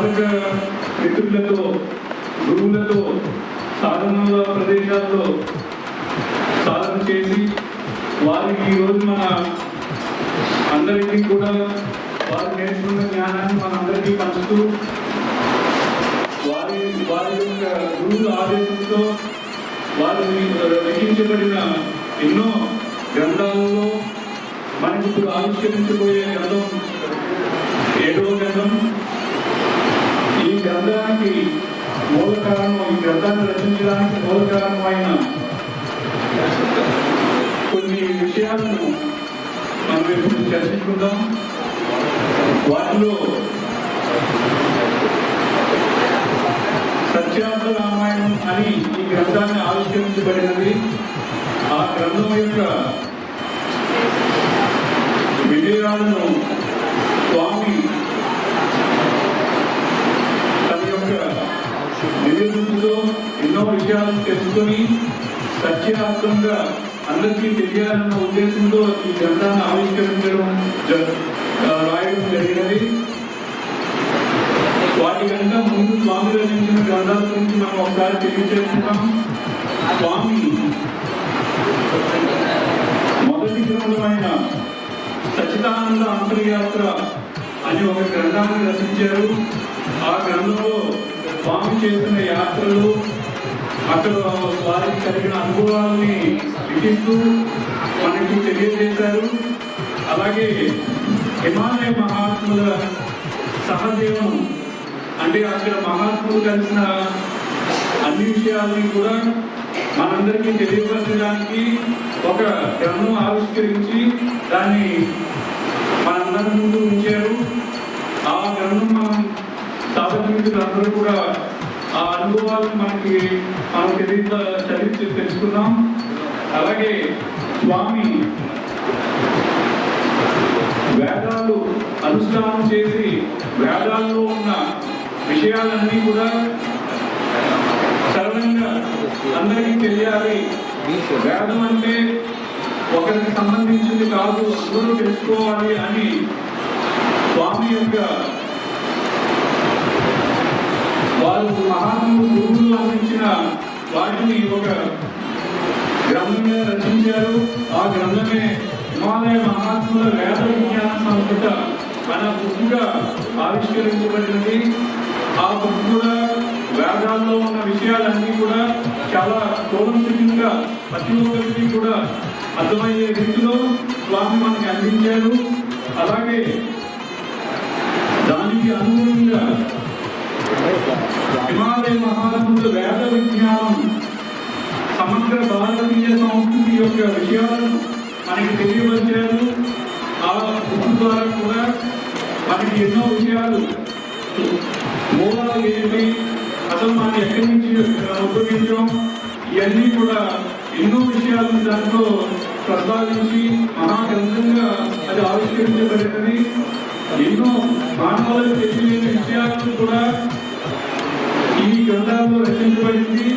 అధ్యాపక మిత్రులతో గురువులతో సాధనల ప్రదేశాల్లో సాధన చేసి వారికి ఈరోజు మన అందరికీ కూడా వారు నేర్చుకున్న జ్ఞానాన్ని మనందరికీ పంచుతూ వారి యొక్క గురువుల ఆదేశంతో వారు రచించబడిన ఎన్నో గ్రంథాలలో మనకి ఇప్పుడు ఆవిష్కరించబోయే గ్రంథం 7వ గ్రంథం. ఈ గ్రంథానికి మూల కారణం, ఈ గ్రంథాన్ని రచించడానికి మూల కారణమైన కొన్ని విషయాలను మనం ఇప్పుడు చర్చించుకుందాం. వాటిలో సత్యార్థ రామాయణం అని ఈ గ్రంథాన్ని ఆవిష్కరించబడినది. ఆ గ్రంథం యొక్క విజయాలను స్వామి తన యొక్క నివేదికలో ఎన్నో విషయాలను తెలుసుకొని సత్యార్థంగా అందరికీ తెలియాలన్న ఉద్దేశంతో ఈ గ్రంథాన్ని ఆవిష్కరించడం రాయడం జరిగినది. వాటి కనుక ముందు స్వామి రచించిన గ్రంథాల గురించి మనం ఒకసారి తెలియజేస్తున్నాం. స్వామి మొదటి గ్రంథమైన సచ్చిదానంద అంతర్యాత్ర అని ఒక గ్రంథాన్ని రచించారు. ఆ గ్రంథంలో స్వామి చేసిన యాత్రలు, అక్కడ వారికి కలిగిన అనుభవాలని లిఖిస్తూ మనకి తెలియజేశారు. అలాగే హిమాలయ మహాత్ముల సహజీవనం అంటే అక్కడ మహాత్ములు కలిసిన అన్ని విషయాలని కూడా మనందరికీ తెలియపరచడానికి ఒక గ్రంథం ఆవిష్కరించి దాన్ని మనందరి ముందు ఉంచారు. ఆ గ్రంథం మనం సాధకులందరూ కూడా ఆ అనుభవాలను మనం చదివి తెలుసుకున్నాం. అలాగే స్వామి వేదాలు అనుష్ఠానం చేసి వేదాల్లో ఉన్న విషయాలన్నీ కూడా సరళంగా అందరికీ తెలియాలి. వేదం అంటే ఒకరికి సంబంధించింది కాదు, అందరూ తెలుసుకోవాలి అని స్వామి యొక్క వారు మహాత్ములు గురువులు అందించిన వాటిని ఒక గ్రంథంగా రచించారు. ఆ గ్రంథమే హిమాలయ మహాత్ముల వేద విజ్ఞాన సంస్థ అన్న బుక్గా ఆవిష్కరించబడినది. ఆ బుక్ కూడా వేదాల్లో ఉన్న విషయాలన్నీ కూడా చాలా కూలంకషంగా ప్రతి ఒక్కరికి కూడా అర్థమయ్యే రీతిలో స్వామి మనకి అందించారు. అలాగే దానికి అనుగుణంగా హిమాలయ మహాత్ముల వేద విజ్ఞానం సమగ్ర భారతీయ సంస్కృతి యొక్క విషయాలను మనకి తెలియవచ్చారు. ఆ బుక్ ద్వారా కూడా మనకి ఎన్నో విషయాలు, మూలాలు ఏంటి, అసలు మనం ఎక్కడి నుంచి ఉపయోగించాం, ఇవన్నీ కూడా ఎన్నో విషయాలను దాంట్లో ప్రస్తావించి మహాగ్రంథంగా అది ఆవిష్కరించబడినది. ఎన్నో మానవులకు తెలియని విషయాలను కూడా ఈ గ్రంథాల్లో రచించబడింది.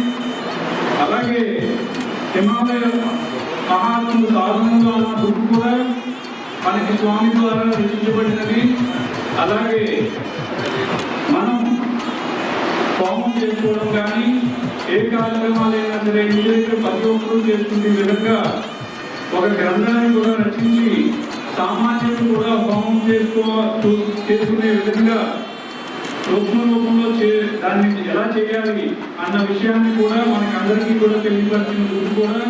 అలాగే హిమాలయ మహాత్ములు సాధనలో ఉన్న బుక్ కూడా మనకి స్వామి ద్వారా రచించబడినది. అలాగే మనం హోమం చేసుకోవడం కానీ ఏ కార్యక్రమాలైనా సరే ఇంట్లో ప్రతి ఒక్కరూ చేసుకునే విధంగా ఒక గ్రంథాన్ని కూడా రచించి సామాన్యులు కూడా హోమం చేసుకునే విధంగా సూక్ష్మ రూపంలో దాన్ని ఎలా చేయాలి అన్న విషయాన్ని కూడా మనకి అందరికీ కూడా తెలియపరిచిన బుక్ కూడా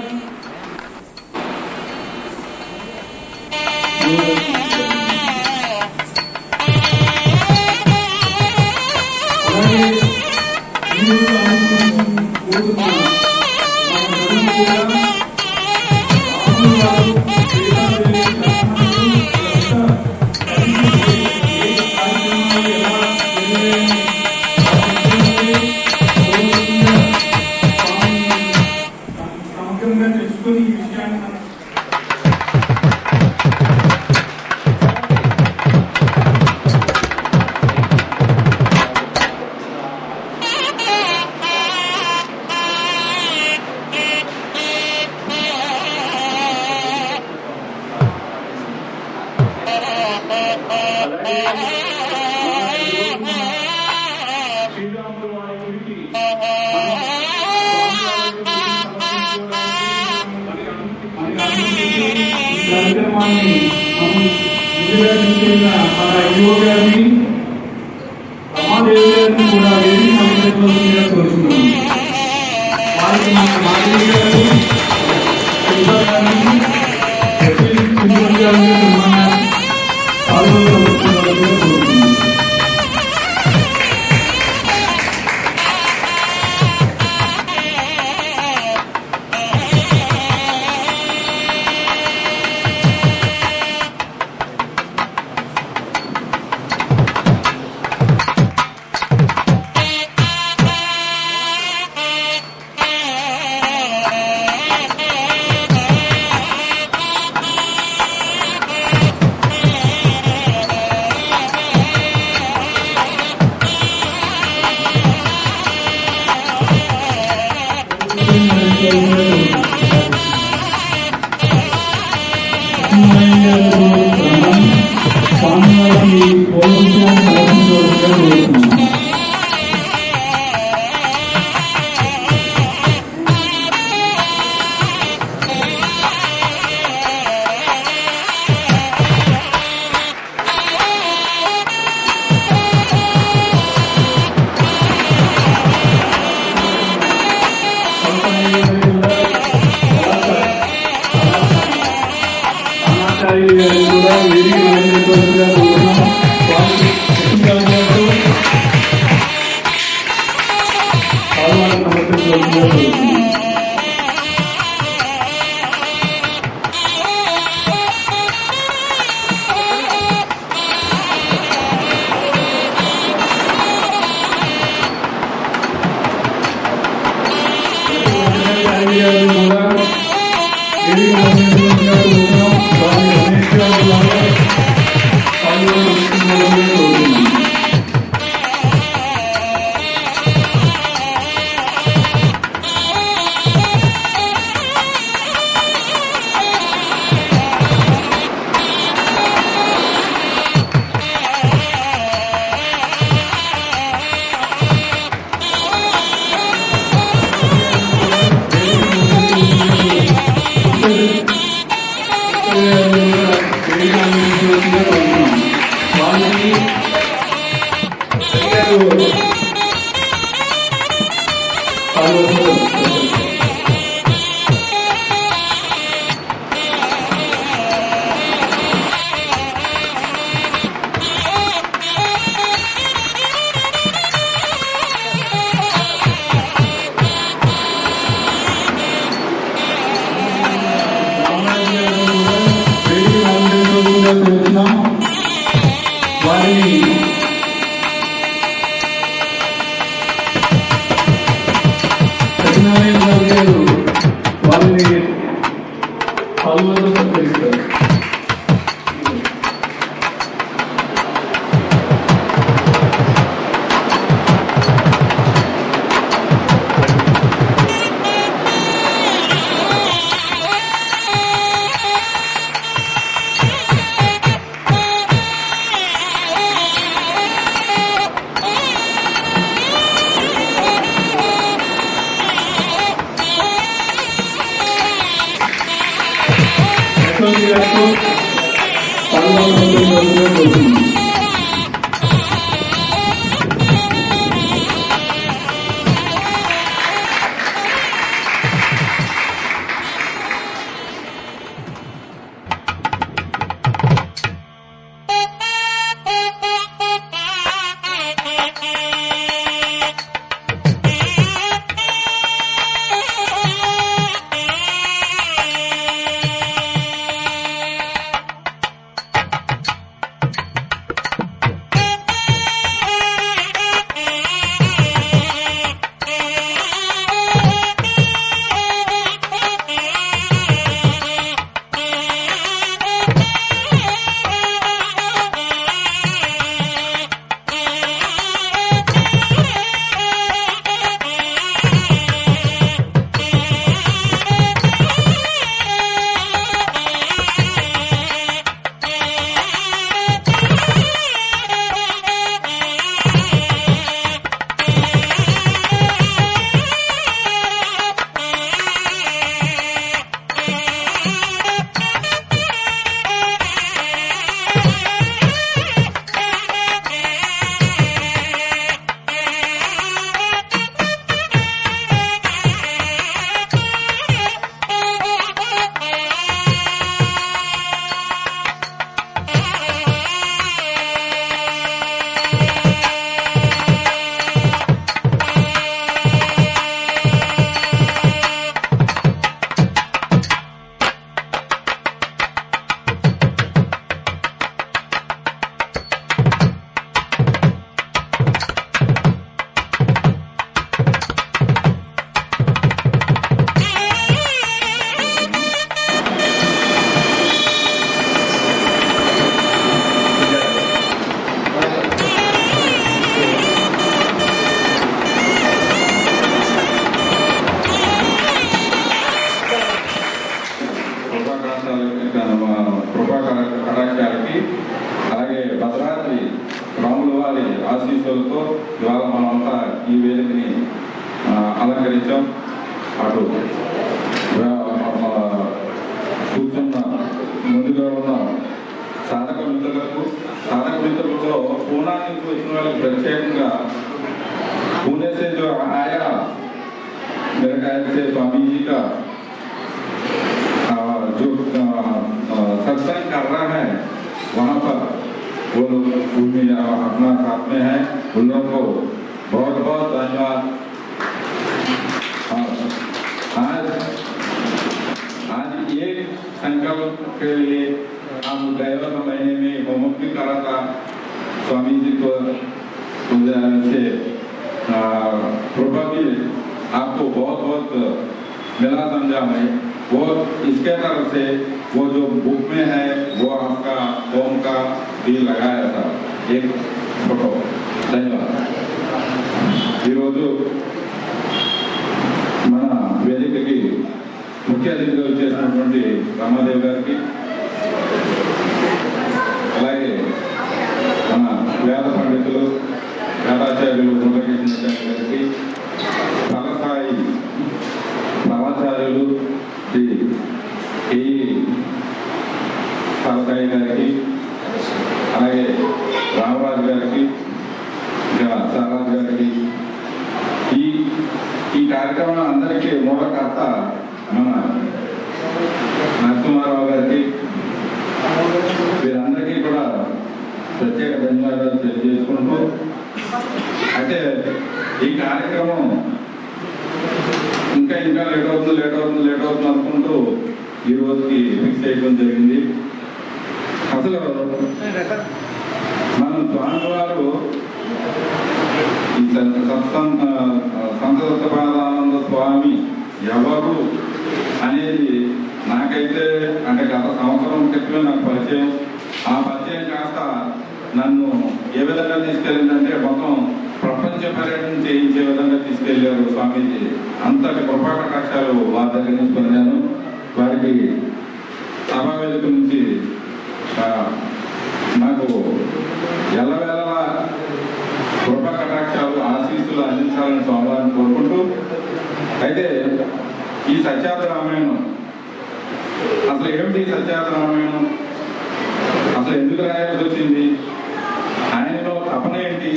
సమగ్రంగా కార్యక్రమాన్ని ముందుగా తీసుకెళ్ళిన మన యువ గారిని రమాదేవి గారిని కూడా వేదిక అలంకరించవలసిందిగా కోరుతున్నాను. వారికి మన మాధవి గారు, శిల్ప గారిని, సింధు గారిని పాల్గొనవలసిందిగా కోరుతున్నాను. ఆశీస్సులతో ఇవాళ మనమంతా ఈ వేదికని అలంకరించాం. అటు కూర్చున్న ముందుగా ఉన్న సాధక మిత్రులలో పూనా నుంచి వచ్చిన వాళ్ళకి ప్రత్యేకంగా पुणे से जो आया मेरे ख्याल से स्वामी जी का जो सत्संग कर रहा है वहाँ पर वो लोग अपना साथ में है, उन लोगों को बहुत बहुत धन्यवाद। आज एक संकल्प के लिए हम गए महीने में होमवर्क भी करा था स्वामी जी को से कृपा भी आपको बहुत बहुत मिला समझा मैं वो इसके तरफ से वो जो बुक में है वो आपका ओम का भी लगाया था एक फोटो। धन्यवाद। मन वेदिक की मुख्य अतिथि रामादेव गारी अलागे मन वेद पंडितुलु వేదాచార్యులు మురళీకృష్ణ గారికి, ఫలసాయి నవాచార్యులు శ్రీ ఫలసాయి గారికి, అలాగే రామరాజు గారికి, ఇంకా సారాజు గారికి, ఈ కార్యక్రమం అందరికీ మూలకర్త మన నరసింహారావు గారికి, వీరందరికీ కూడా ప్రత్యేక ధన్యవాదాలు తెలియజేసుకుంటూ, అంటే ఈ కార్యక్రమం ఇంకా లేట్ అవుతుంది అనుకుంటూ ఈ రోజుకి ఫిక్స్ చేయడం జరిగింది. అసలు మనం స్వామివారు ఈ సంతసత్పాదానంద స్వామి ఎవరు అనేది నాకైతే అంటే గత సంవత్సరం క్రితమే నాకు పరిచయం. ఆ పరిచయం కాస్త నన్ను ఏ విధంగా తీసుకెళ్ళిందంటే మొత్తం ప్రపంచ పర్యటన చేయించే విధంగా తీసుకెళ్లారు స్వామీజీ. అంతటి కృపా కటాక్షాలు వారి దగ్గర నుంచి పొందాను. వారికి సభా వేదిక నుంచి నాకు ఎల్లవేళలా కృపా కటాక్షాలు ఆశీస్సులు అందించాలని స్వామివారిని కోరుకుంటూ, అయితే ఈ సత్యార్థ రామాయణం అసలు ఏమిటి? సత్యార్థ రామాయణం అసలు ఎందుకు రాయాల్సి వచ్చింది? ఆయనలో తపన ఏంటి?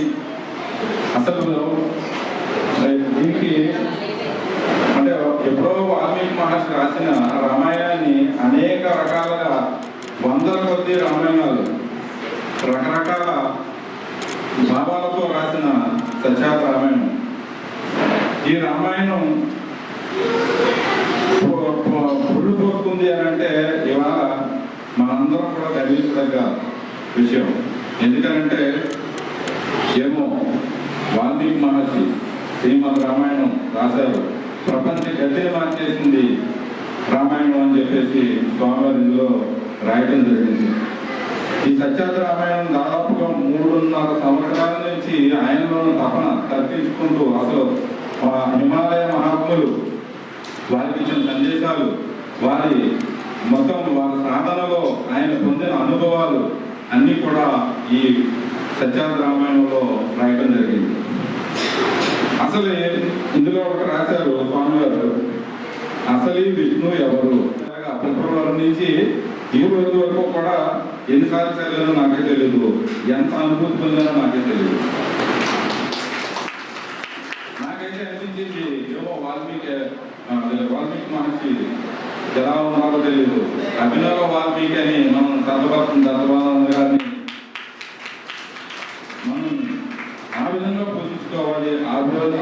అసలు దీనికి అంటే ఎప్పుడో వాల్మీకి మహర్షి రాసిన రామాయణాన్ని అనేక రకాలుగా వందల కొద్ది రామాయణాలు రకరకాల భావాలతో రాసిన సత్యార్థ రామాయణం. ఈ రామాయణం పురుడు పోస్తుంది అని అంటే ఇవాళ మనందరం కూడా గర్వించదగ్గ విషయం. ఎందుకంటే ఏమో వాల్మీకి మహర్షి శ్రీమద్ రామాయణం రాశారు, ప్రపంచ గతిని మార్చేసింది రామాయణం అని చెప్పేసి స్వామివారి ఇందులో రాయడం జరిగింది. ఈ సత్యార్థ రామాయణం దాదాపుగా 3.5 సంవత్సరాల నుంచి ఆయనలో తపన తర్పించుకుంటూ అసలు హిమాలయ మహాత్ములు వారికి ఇచ్చిన సందేశాలు, వారి మొత్తం వారి సాధనలో ఆయన పొందిన అనుభవాలు అన్నీ కూడా ఈ సత్యార్థ రామాయణంలో రాయడం జరిగింది. అసలు ఇందులో ఒకటి రాశారు స్వామివారు, అసలు విష్ణు ఎవరు? ఫిబ్రవరి నుంచి ఈ రోజు వరకు కూడా ఎన్నిసార్లు చదివానో నాకే తెలియదు, ఎంత అనుభూతి పొందానో నాకే తెలియదు. నాకైతే అనిపించింది ఏమో వాల్మీకి మహర్షి ఎలా ఉన్నారో తెలియదు, అభినవ వాల్మీకి అని మనం దత్తబానంద గారిని మనం ఆ విధంగా పూజించుకోవాలి, ఆ విధంగా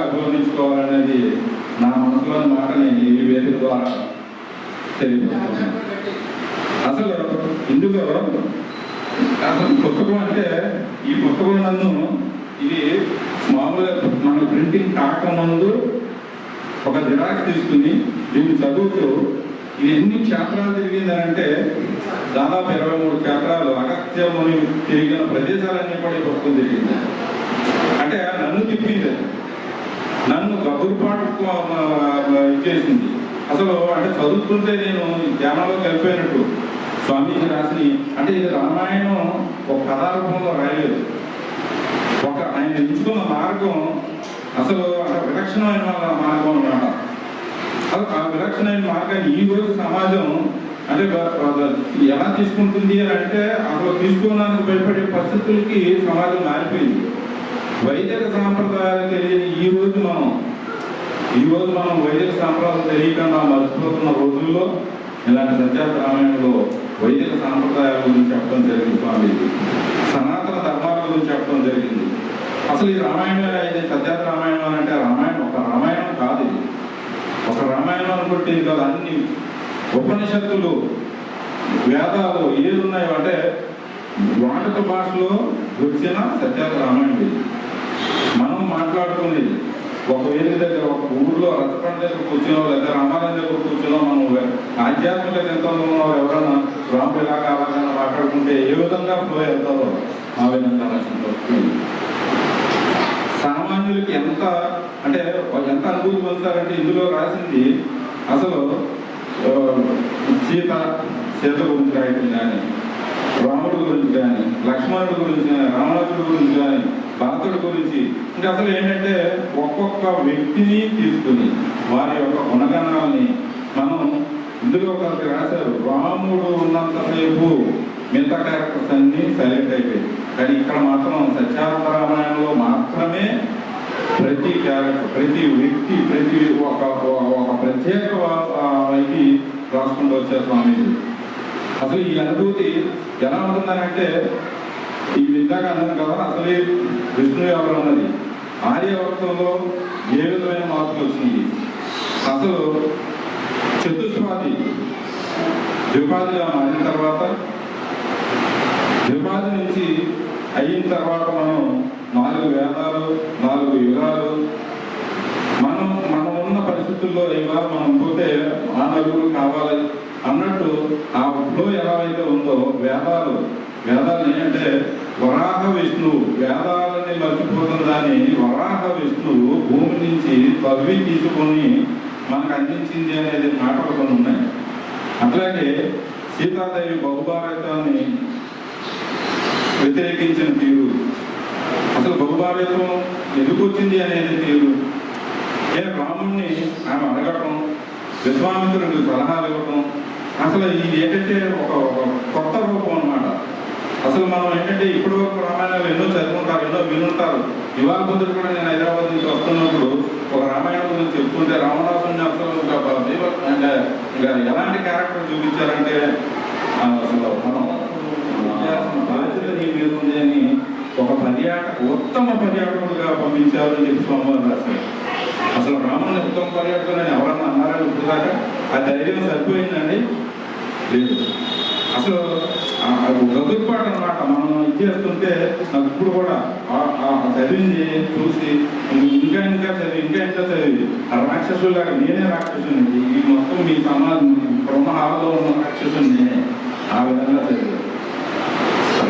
అభివర్ణించుకోవాలనేది నా మనసులోని మాటని ఈ వేదిక ద్వారా తెలియజేస్తున్నాను. అసలు ఇందులో అసలు పుస్తకం అంటే ఈ పుస్తకం నన్ను ఇది మామూలుగా మన ప్రింటింగ్ కాకముందు ఒక జిరాక్స్ తీసుకుని దీన్ని చదువుతూ ఇది ఎన్ని క్షేత్రాలు తిరిగిందనంటే దాదాపు 23 క్షేత్రాలు అగస్త్యముని తిరిగిన ప్రదేశాలన్నీ కూడా ఈ పుస్తకం తిరిగింది. అంటే నన్ను తిప్పింది, నన్ను గబురుపాటు ఇచ్చేసింది. అసలు అంటే చదువుతుంటే నేను ధ్యానంలో కలిపోయినట్టు స్వామీజీ రాసిన అంటే ఇది రామాయణం ఒక కథా రూపంలో రాయలేదు, ఎంచుకున్న మార్గం అసలు విలక్షణమైన మార్గం అన్నమాట. అసలు ఆ విలక్షణమైన మార్గాన్ని ఈ రోజు సమాజం అంటే ఎలా తీసుకుంటుంది అని అంటే అసలు తీసుకోవడానికి భయపడే పరిస్థితులకి సమాజం మారిపోయింది. వైదిక సాంప్రదాయాలు తెలియని ఈ రోజు మనం వైదిక సాంప్రదాయాలు తెలియకుండా మర్చిపోతున్న రోజుల్లో ఇలాంటి సత్యార్థ రామాయణంలో వైదిక సాంప్రదాయాల గురించి చెప్పడం జరిగింది. స్వామీజీ సనాతన ధర్మాల గురించి చెప్పడం జరిగింది. అసలు ఈ రామాయణం అయితే సత్యార్థ రామాయణం అంటే రామాయణం ఒక రామాయణం కాదు, ఇది ఒక రామాయణం అనుకుంటే ఇది కాదు. అన్ని ఉపనిషత్తులు వేదాలు ఏది ఉన్నాయో అంటే వాడుక భాషలో వచ్చిన సత్యార్థ రామాయణం ఇది. మనం మాట్లాడుకునేది ఒక వేదిక దగ్గర ఒక ఊళ్ళో రథపండ దగ్గర కూర్చున్నో లేదా రామాలయం దగ్గర కూర్చున్నో మనం ఆధ్యాత్మిక చింతనలో ఉన్న ఎవరైనా రాముడు ఇలాగా అలాగా మాట్లాడుకుంటే ఏ విధంగా ఫ్లో వెళ్తారో ఆ విధంగా వస్తుంది. సామాన్యులకి ఎంత అనుభూతి పొందుతారంటే ఇందులో రాసింది అసలు సీత గురించి రాయటం కానీ, రాముడి గురించి కానీ, లక్ష్మణుడి గురించి కానీ, రావణుడి గురించి కానీ, భరతుడి గురించి ఇంకా అసలు ఏంటంటే ఒక్కొక్క వ్యక్తిని తీసుకుని వారి యొక్క గుణగణాలని మనం ఇందులో ఒకరికి రాశారు. రాముడు ఉన్నంతసేపు మిగతా క్యారెక్టర్స్ అన్ని సైలెంట్ అయిపోయాయి. కానీ ఇక్కడ మాత్రం సత్యార్థ రామాయణంలో మాత్రమే ప్రతి క్యారెక్టర్, ప్రతి వ్యక్తి, ప్రతి ఒక ప్రత్యేక ఇది రాసుకుంటూ వచ్చారు స్వామీజీ. అసలు ఈ అనుభూతి ఎలా ఉంటుందనంటే ఈ విధంగా అన్నది కదా, అసలు విష్ణు ఎవరు అన్నది ఆర్యవర్తంలో ఏ విధమైన మార్పులు వచ్చింది. అసలు చతుస్వాది ద్విపాదిగా మారిన తర్వాత, ద్విపాది నుంచి అయిన తర్వాత మనం 4 వేదాలు, 4 యుగాలు మనం ఉన్న పరిస్థితుల్లో ఇవాళ మనం పోతే ఆ నలుగురు కావాలి అన్నట్టు ఆ ఫ్లో ఎలా అయితే ఉందో వేదాలు ఏంటంటే వరాహ విష్ణువు, వేదాలని మర్చిపోతున్న దాన్ని వరాహ విష్ణువు భూమి నుంచి తవ్వి తీసుకొని మనకు అందించింది అనేది మాటలు కొన్ని ఉన్నాయి. అట్లాగే సీతాదేవి బహుభారతాన్ని వ్యతిరేకించిన తీరు, అసలు బహుభారతం ఎందుకు వచ్చింది అనేది తీరు, రాముణ్ణి ఆమె అడగటం, విశ్వామిత్రుడికి సలహాలు ఇవ్వటం, అసలు ఇది ఏంటంటే ఒక కొత్త రూపం అన్నమాట. అసలు మనం ఏంటంటే ఇప్పటి వరకు రామాయణాలు ఎన్నో చదువుకుంటారు, ఎన్నో వినుంటారు. ఇవాళ పొద్దున కూడా నేను హైదరాబాద్ నుంచి వస్తున్నప్పుడు ఒక రామాయణం గురించి చెప్పుకుంటే రావణాసుని అసలు ఇంకా ఎలాంటి క్యారెక్టర్ చూపించారంటే అసలు మనం బాధ్యత నీ మీద ఉంది అని ఒక ఉత్తమ పర్యాటకుడుగా పంపించారు అని చెప్పి స్వామివారు రాశారు. అసలు రాముని ఉత్తమ పర్యాటకుడు అని ఎవరన్నా అన్నారని ఇప్పుడు దాకా ఆ ధైర్యం సరిపోయిందండి? లేదు. అసలు గదురుపాటు అనమాట. మనం ఇచ్చేస్తుంటే నాకు ఇప్పుడు కూడా చదివింది చూసి ఇంకా చదివి ఆ రాక్షసులాగా నేనే రాక్షసుని, ఈ మొత్తం మీ సమాజం బ్రహ్మ హాల్లో ఉన్న రాక్షసుని నేనే, ఆ విధంగా చదివారు.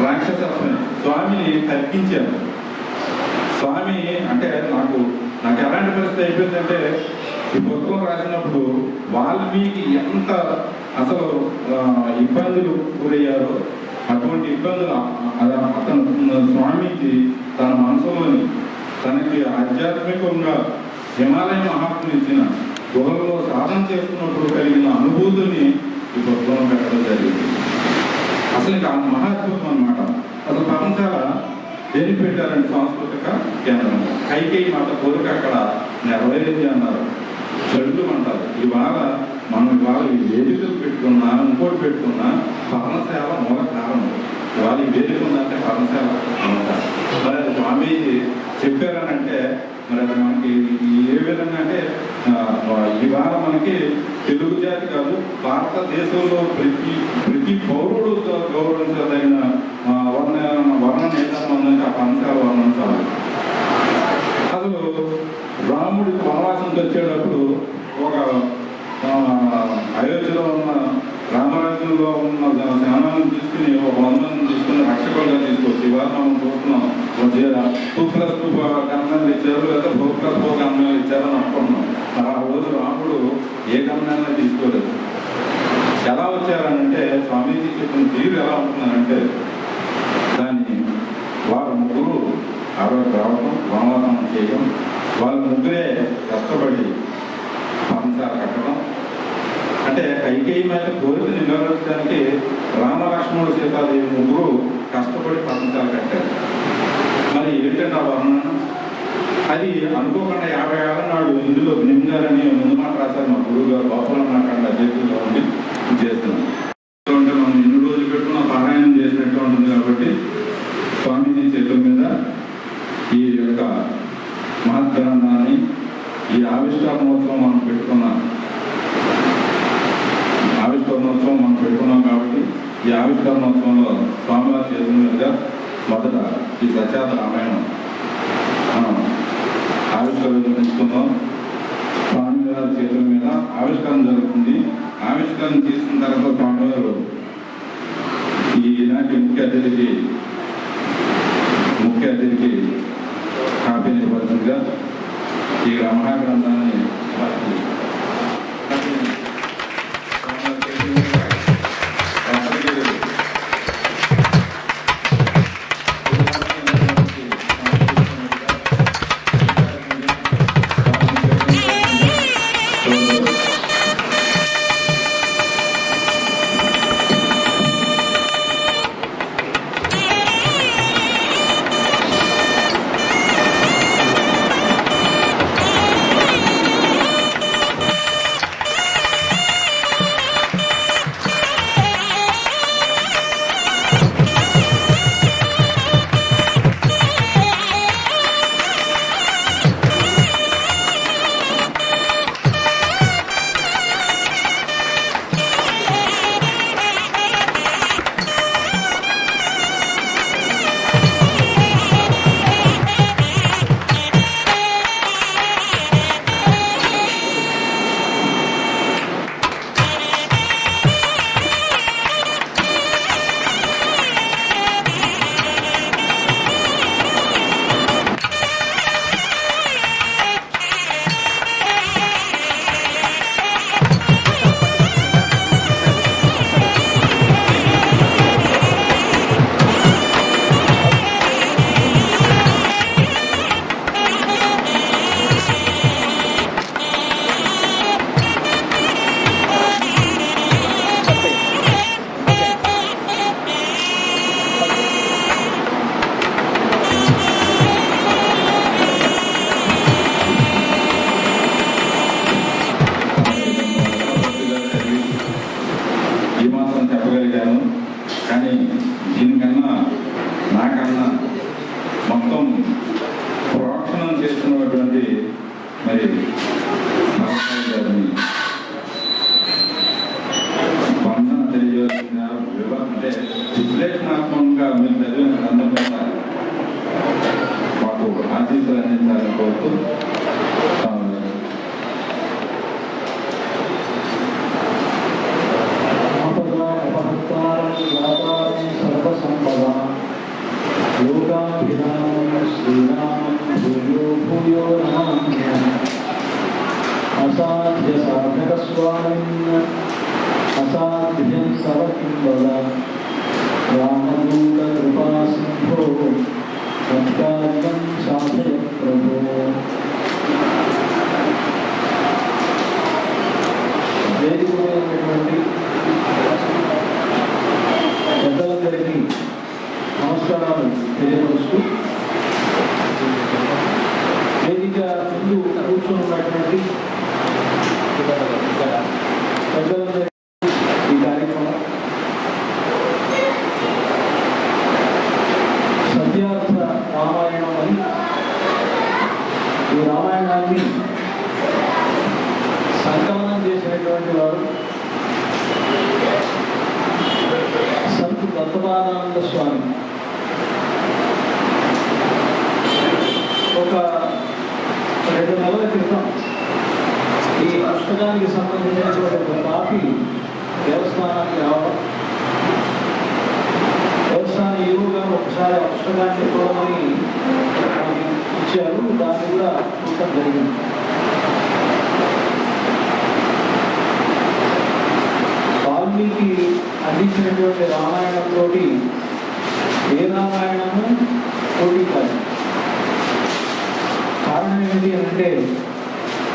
రాక్షసత్వం స్వామిని తగ్గించారు. స్వామి అంటే నాకు ఎలాంటి పరిస్థితి అయిపోయిందంటే ఈ పుస్తకం రాసినప్పుడు వాల్మీకి ఎంత అసలు ఇబ్బందులు గురయ్యారో అటువంటి ఇబ్బందులు అతను స్వామికి తన మనసులోని తనకి ఆధ్యాత్మికంగా హిమాలయ మహాత్ములు ఇచ్చిన గుహల్లో సాధన చేస్తున్నప్పుడు కలిగిన అనుభూతుల్ని ఈ పుస్తకంలో పెట్టడం జరిగింది. అసలు ఇంకా మహాద్భుతం అన్నమాట. అసలు పర్ణశాల దేనికి పెట్టారంటే సాంస్కృతిక కేంద్రం. కైకేయి మాత కోరిక అక్కడ నెరవేరింది అన్నారు. చెడులు అంటారు. మనం ఇవాళ ఈ వేదికలు పెట్టుకున్నా, ఇంకోటి పెట్టుకున్నా పర్ణశాల మూల కారణం. ఇవాళ ఈ వేదిక ఉందంటే పర్ణశాల అంటారు. మరి అది స్వామీజీ చెప్పారనంటే మరి అది మనకి ఏ విధంగా అంటే ఇవాళ మనకి తెలుగు జాతి కాదు, భారతదేశంలో ప్రతి పౌరుడు గౌరవించదగిన వర్ణన ఏదన్నా ఉందంటే ఆ పర్ణశాల వర్ణన చాలు. అసలు రాముడికి వనవాసంకి వచ్చేటప్పుడు ఒక అయోధ్యలో ఉన్న రామరాజ్యంలో ఉన్న జ్ఞానాన్ని తీసుకుని ఒక 100 మందిని తీసుకుని రక్షకులుగా తీసుకొచ్చి ఇవాళ మనం చూస్తున్నాం 2+2 గమనాలు ఇచ్చారు, లేదా 4+4 గమనాలు ఇచ్చారని అనుకుంటున్నాం. మరి ఆ రోజు రాముడు ఏ గమనాన్ని తీసుకోలేదు. ఎలా వచ్చారనంటే స్వామీజీ చెప్పిన తీరు ఎలా ఉంటుందనంటే దాన్ని వారు ముగ్గురు రావడం, వనవాసం చేయడం, వాళ్ళ ముగ్గురే కష్టపడి పంచాలు కట్టడం. అంటే కైకేయమైన కోరికని నెరవేర్చడానికి రామలక్ష్మణుడు సీతాదేవి ముగ్గురు కష్టపడి పంచాలు కట్టారు. మరి ఏంటంటే ఆ వర్ణన అది అనుకోకుండా 50 ఏళ్ళ నాడు ఇందులో నిమ్గారని ముందు మాట రాశారు మా గురువు గారు. లోపల నాకండి అధ్యక్షులుగా ఉండి చేస్తున్నాం. అంటే మనం ఎన్ని రోజులు పెట్టుకున్న పారాయణం చేసినట్టు ఉంటుంది. కాబట్టి స్వామిని చేతుల మీద ఈ యొక్క మహద్గ్రంథాన్ని, ఈ ఆవిష్కరణోత్సవం మనం పెట్టుకున్నాం కాబట్టి ఈ ఆవిష్కరణోత్సవంలో స్వామివారి చేతుల మీదుగా మొదట ఈ సత్యాత రామాయణం మనం ఆవిష్కరించుకుందాం. స్వామివారి చేతుల మీద ఆవిష్కరణ జరుగుతుంది. ఆవిష్కరణ చేసిన తర్వాత స్వామివారు ఈనాటి ముఖ్య అతిథికి కాపీని ఇవ్వాల్సిందిగా ఈ మహాగ్రంథాన్ని విశ్లేషణాత్మకంగా మీరు చదివిన గ్రంథం మీద మాకు ఆశీస్సులు అందించాలని కోరుతూ అసాధ్య సాధక స్వామిన్ అసాధ్యం సవకింబల రామదూత కృపా సింధో సత్కార్యం సాధయ ప్రభో. వేదికమైనటువంటి పెద్దలందరికీ నమస్కారాలు తెలియపరుస్తూ వేదిక ముందు కూర్చొని ఉన్నటువంటి పెద్దలందరికీ ఈ కార్యక్రమం సత్యార్థ రామాయణం అని, ఈ రామాయణాన్ని సంకలనం చేసినటువంటి వారు సంత్ దత్తపాదానంద స్వామి. ఒక 2 నెలల క్రితం ఈ పుస్తకానికి సంబంధించినటువంటి ఒక కాపీ దేవస్థానానికి రావడం, దేవస్థాన ఈవో గారు ఒకసారి ఆ పుస్తకాన్ని చూడమని ఇచ్చారు. దాన్ని కూడా చూడటం జరిగింది. వాల్మీకి అందించినటువంటి రామాయణంతో ఏ రామాయణము పోటీ కాదు. ఏమిటి అంటే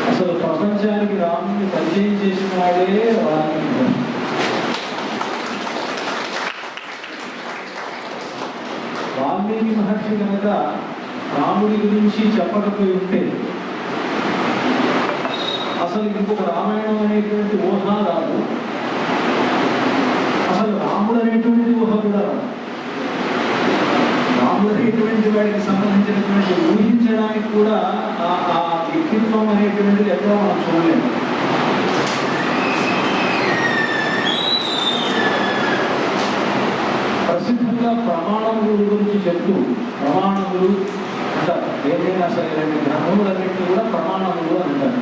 అసలు ప్రపంచానికి రాముని పరిచయం చేసిన వాడే వాల్మీకి. వాల్మీకి మహర్షి కనుక రాముడి గురించి చెప్పకపోయి ఉంటే అసలు ఇంకొక రామాయణం అనేటువంటి ఊహ రాదు, అసలు రాముడు అనేటువంటి ఊహ కూడా రాదు. రాముడు అనేటువంటి వాడికి సంబంధించినటువంటి ఊహించడానికి కూడా ఆ వ్యక్తిత్వం అనేటువంటిది ఎక్కడో మనం చూడలేము. ప్రసిద్ధంగా ప్రమాణముల గురించి చెప్తూ ప్రమాణములు అంటారు. ఏదైనా సరే ఇలాంటి గ్రంథములన్నింటినీ కూడా ప్రమాణములు అంటారు.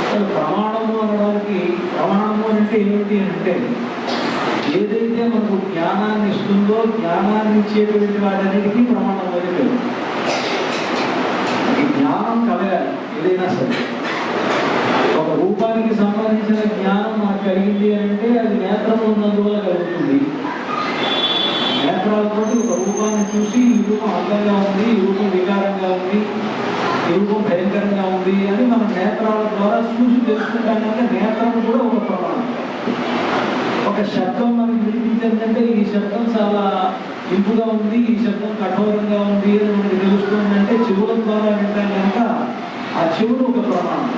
అసలు ప్రమాణము అనడానికి ప్రమాణము అంటే ఏమిటి అంటే ఏదైతే మనకు జ్ఞానాన్ని ఇస్తుందో జ్ఞానాన్ని ఇచ్చేటువంటి వాటన్నిటికీ ప్రమాణం అని పేరు. ఈ జ్ఞానం కలగాలి ఏదైనా సరే. ఒక రూపానికి సంబంధించిన జ్ఞానం మనకు కలిగింది అంటే అది నేత్రం ఉన్నందువల్ల కలుగుతుంది. నేత్రాలతో ఒక రూపాన్ని చూసి ఈ రూపం అందంగా ఉంది, ఈ రూపం వికారంగా ఉంది, ఈ రూపం భయంకరంగా ఉంది అని మన నేత్రాల ద్వారా చూసి తెలుసుకుంటానంటే నేత్రం కూడా ఒక ప్రమాణం. ఒక శబ్దం మనకి వినిపించిందంటే ఈ శబ్దం చాలా ఇంపుగా ఉంది, ఈ శబ్దం కఠోరంగా ఉంది అని మనకి తెలుస్తుందంటే చెవుల ద్వారా వింటాం కనుక ఆ చెవులు ఒక ప్రమాణం.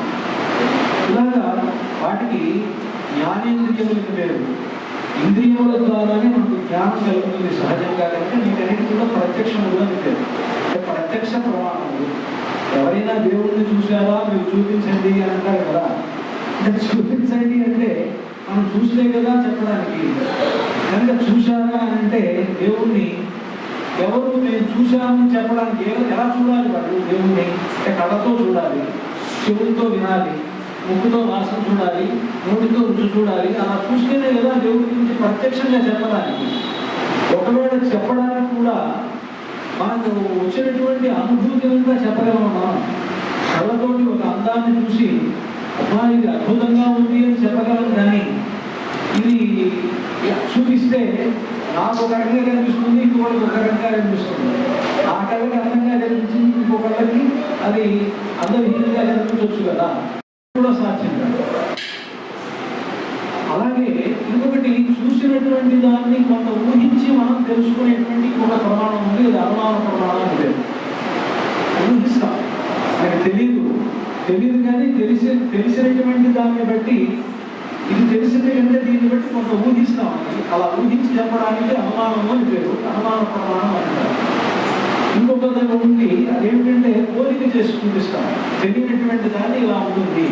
ఇలాగా వాటికి జ్ఞానేంద్రియములకు వేరు. ఇంద్రియముల ద్వారానే మనకు జ్ఞానం కలుగుతుంది సహజంగా. కనుక వీటన్నిటి కూడా ప్రత్యక్షములుగా పేరు. ప్రత్యక్ష ప్రమాణములు. ఎవరైనా దేవుడిని చూసారా మీరు చూపించండి అని అంటారు కదా. అంటే చూపించండి అంటే మనం చూస్తే కదా చెప్పడానికి. కనుక చూశారా అని అంటే దేవుణ్ణి ఎవరు నేను చూశామని చెప్పడానికి ఎలా చూడాలి వాళ్ళు దేవుణ్ణి? అంటే కళ్ళతో చూడాలి, చెవులతో వినాలి, ముక్కుతో వాసన చూడాలి, నోటితో రుచి చూడాలి. అలా చూస్తేనే కదా దేవుడి గురించి ప్రత్యక్షంగా చెప్పడానికి. ఒకవేళ చెప్పడానికి కూడా మనకు వచ్చినటువంటి అనుభూతిగా చెప్పగలం. మనం కళ్ళతోటి ఒక అందాన్ని చూసి అమ్మా ఇది అద్భుతంగా ఉంది అని చెప్పగలం. కానీ ఇది చూపిస్తే నాకు ఒక రకంగా కనిపిస్తుంది, ఇంకొకరికి ఒక రకంగా కనిపిస్తుంది. ఆ కళ్ళకి అందంగా కనిపించింది, ఇంకొకళ్ళకి అది అందహీనంగా కనిపించవచ్చు కదా, కూడా సాధ్యం కాదు. అలాగే ఇంకొకటి చూసినటువంటి దాన్ని కొంత ఊహించి మనం తెలుసుకునేటువంటి ఒక ప్రమాణం ఉంది. ఇది అనుమాన ప్రమాణం అంటే ఊహిస్తాం. నాకు తెలియదు కానీ తెలిసినటువంటి దాన్ని బట్టి ఇది తెలిసింది కంటే దీన్ని బట్టి కొంత ఊహిస్తాం. అలా ఊహించి చెప్పడానికి అనుమానం అని పేరు. అనుమాన ప్రమాణం అంటారు. ఇంకొక దగ్గర ఉంది, అదేమిటంటే పోలిక చేసి చూపిస్తాం. తెలియనటువంటి దాన్ని ఇలా ఉంటుంది.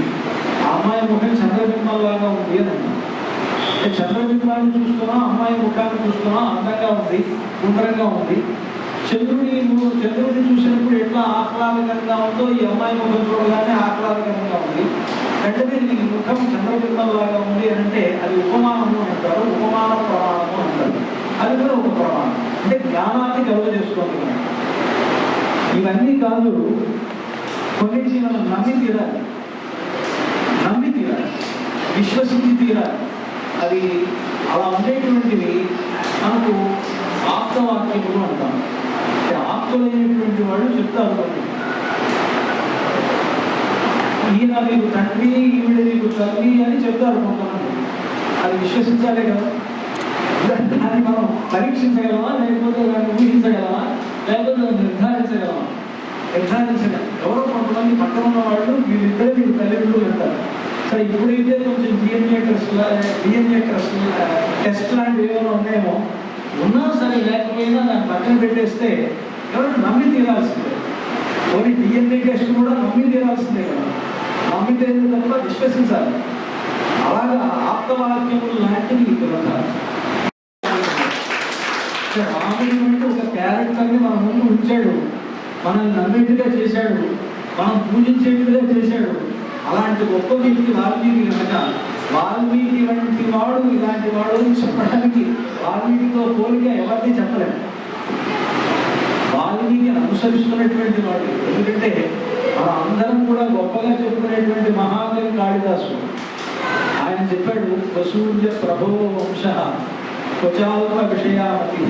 ఆ అమ్మాయి ముఖం చంద్రబింబంలాగా ఉంది అని అన్నాం. చంద్రబింబాన్ని చూస్తున్నా, అమ్మాయి ముఖాన్ని చూస్తున్నా, అందంగా ఉంది, గుండ్రంగా ఉంది. చంద్రుడిని చూసినప్పుడు ఎట్లా ఆహ్లాదకరంగా ఉందో ఈ అమ్మాయి ముఖం చూడగానే ఆహ్లాదకరంగా ఉంది. అంటే దీనికి ముఖం చంద్రబింబంలాగా ఉంది అని అంటే అది ఉపమానము అంటారు, ఉపమాన ప్రమాణము అంటారు. అది కూడా ఒక ప్రమాణం. అంటే జ్ఞానాన్ని కలుగజేసుకోవాలి. ఇవన్నీ కాదు, కొన్నింటిని మనం నమ్మి తీరాలి, విశ్వసించి తీరాలి. అది అలా ఉండేటువంటివి మనకు ఆప్తవాక్యములు అంటాం. ఆప్తులైనటువంటి వాళ్ళు చెప్తారు కొన్ని. ఈయన మీకు తండ్రి, ఈవిడ మీకు తల్లి అని చెప్తారు కొంతమంది. అది విశ్వసించాలే కదా. దాన్ని మనం పరీక్షించగలమా, లేకపోతే దాన్ని ఊహించగలమా, లేకపోతే దాన్ని నిర్ధారించగలమా? నిర్ధారించగలం. ఎవరో కొంతమంది పక్కన ఉన్న వాళ్ళు వీళ్ళిద్దరే మీకు తల్లిదండ్రులు అంటారు. సరే ఇప్పుడైతే కొంచెం డిఎన్ఏ టెస్ట్ లాంటివి ఏమైనా ఉన్నాయేమో, ఉన్నా సరే లేకపోయినా దాన్ని పక్కన పెట్టేస్తే ఎవరైనా నమ్మి తీరాల్సిందే. కొన్ని డిఎన్ఏ టెస్ట్ కూడా నమ్మి తీరాల్సిందే కదా. నమ్మితే తప్ప విశ్వసించాలి. అలాగా ఆప్తవాక్యములు లాంటివి ఈ గ్రంథాలు. రాముడి అంటే ఒక క్యారెక్టర్ని మన ముందు ఉంచాడు, మనల్ని నమ్మేట్టుగా చేశాడు, మనం పూజించేట్టుగా చేశాడు. అలాంటి గొప్ప వ్యక్తి వాల్మీకి కనుక వాల్మీకి వంటి వాడు ఇలాంటి వాడు చెప్పడానికి వాల్మీకితో పోలిక ఎవరిని చెప్పలేము. వాల్మీకిని అనుసరిస్తున్నటువంటి వాడు. ఎందుకంటే మనం అందరం కూడా గొప్పగా చెప్పుకునేటువంటి మహాకవి కాళిదాసు. ఆయన చెప్పాడు, వసూర్య ప్రభో వంశ క్వచాల్ప విషయామతి.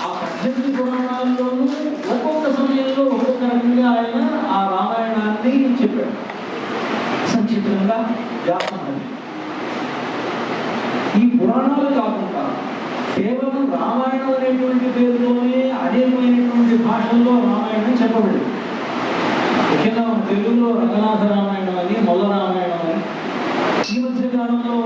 ఆ 18 పురాణాల్లోనూ ఒక్కొక్క సమయంలో ఒక్కొక్క రకంగా చెప్పబడింది. ముఖ్యంగా మన తెలుగులో రంగనాథ రామాయణం అని, మొల్ల రామాయణం అని, ఈ మధ్య కాలంలో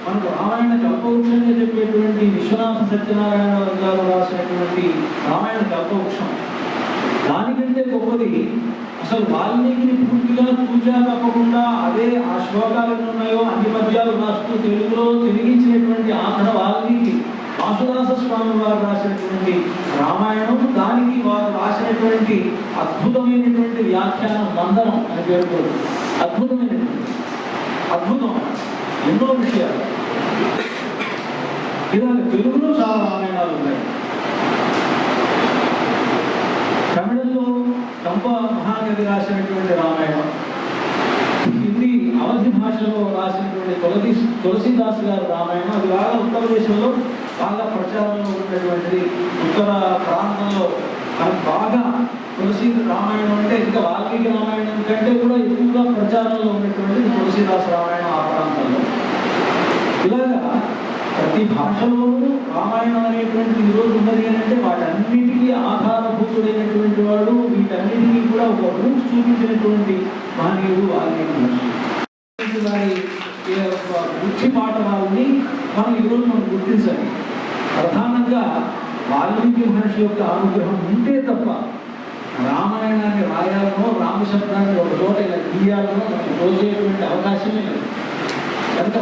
మనకు రామాయణ కల్పవృక్షంగా చెప్పేటువంటి విశ్వనాథ సత్యనారాయణ గారు రాసినటువంటి రామాయణ కల్పవృక్షం, దానికంటే గొప్పది అసలు వాల్మీకిని పూర్తిగా తూచా తప్పకుండా అదే ఆ శ్లోకాలు ఎన్ని ఉన్నాయో అన్ని పద్యాలు రాస్తూ తెలుగులో తిరిగించినటువంటి ఆంధ్ర వాల్మీకి వాసుదాస స్వామి వారు రాసినటువంటి రామాయణం, దానికి వారు రాసినటువంటి అద్భుతమైనటువంటి వ్యాఖ్యానం బంధనం అని పేర్కొంది. అద్భుతం ఎన్నో విషయాలు. ఇలాగ తెలుగులో చాలా రామాయణాలు ఉన్నాయి. తమిళంలో కంప మహాకవి రాసినటువంటి రామాయణం, హిందీ అవధి భాషలో రాసినటువంటి తులసీదాస్ గారి రామాయణం, అది బాగా ఉత్తరదేశంలో బాగా ప్రచారంలో ఉన్నటువంటిది. ఉత్తర ప్రాంతంలో మనకు బాగా తులసి రామాయణం అంటే ఇంకా వాల్మీకి రామాయణం కంటే కూడా ఎక్కువగా ప్రచారంలో ఉన్నటువంటిది తులసీదాస్ రామాయణం ఆ ప్రాంతంలో. ఇలాగా ప్రతి భాషలోనూ రామాయణం అనేటువంటిది ఈరోజు ఉన్నది అని అంటే వాటన్నిటికీ ఆధారభూతుడైనటువంటి వాడు, వీటన్నిటికీ కూడా ఒక రూట్ చూపించినటువంటి మహనీయుడు వాల్మీకి మహర్షి. వారి వృత్తి పాఠవాలని మనం ఈరోజు మనం గుర్తించాలి. ప్రధానంగా వాల్మీకి మహర్షి యొక్క అనుగ్రహం ఉంటే తప్ప రామాయణాన్ని రాయాలనో, రామశబ్దాన్ని ఒక చోట ఇలా గీయాలనో మనకు తోచేటువంటి అవకాశమే లేదు. కనుక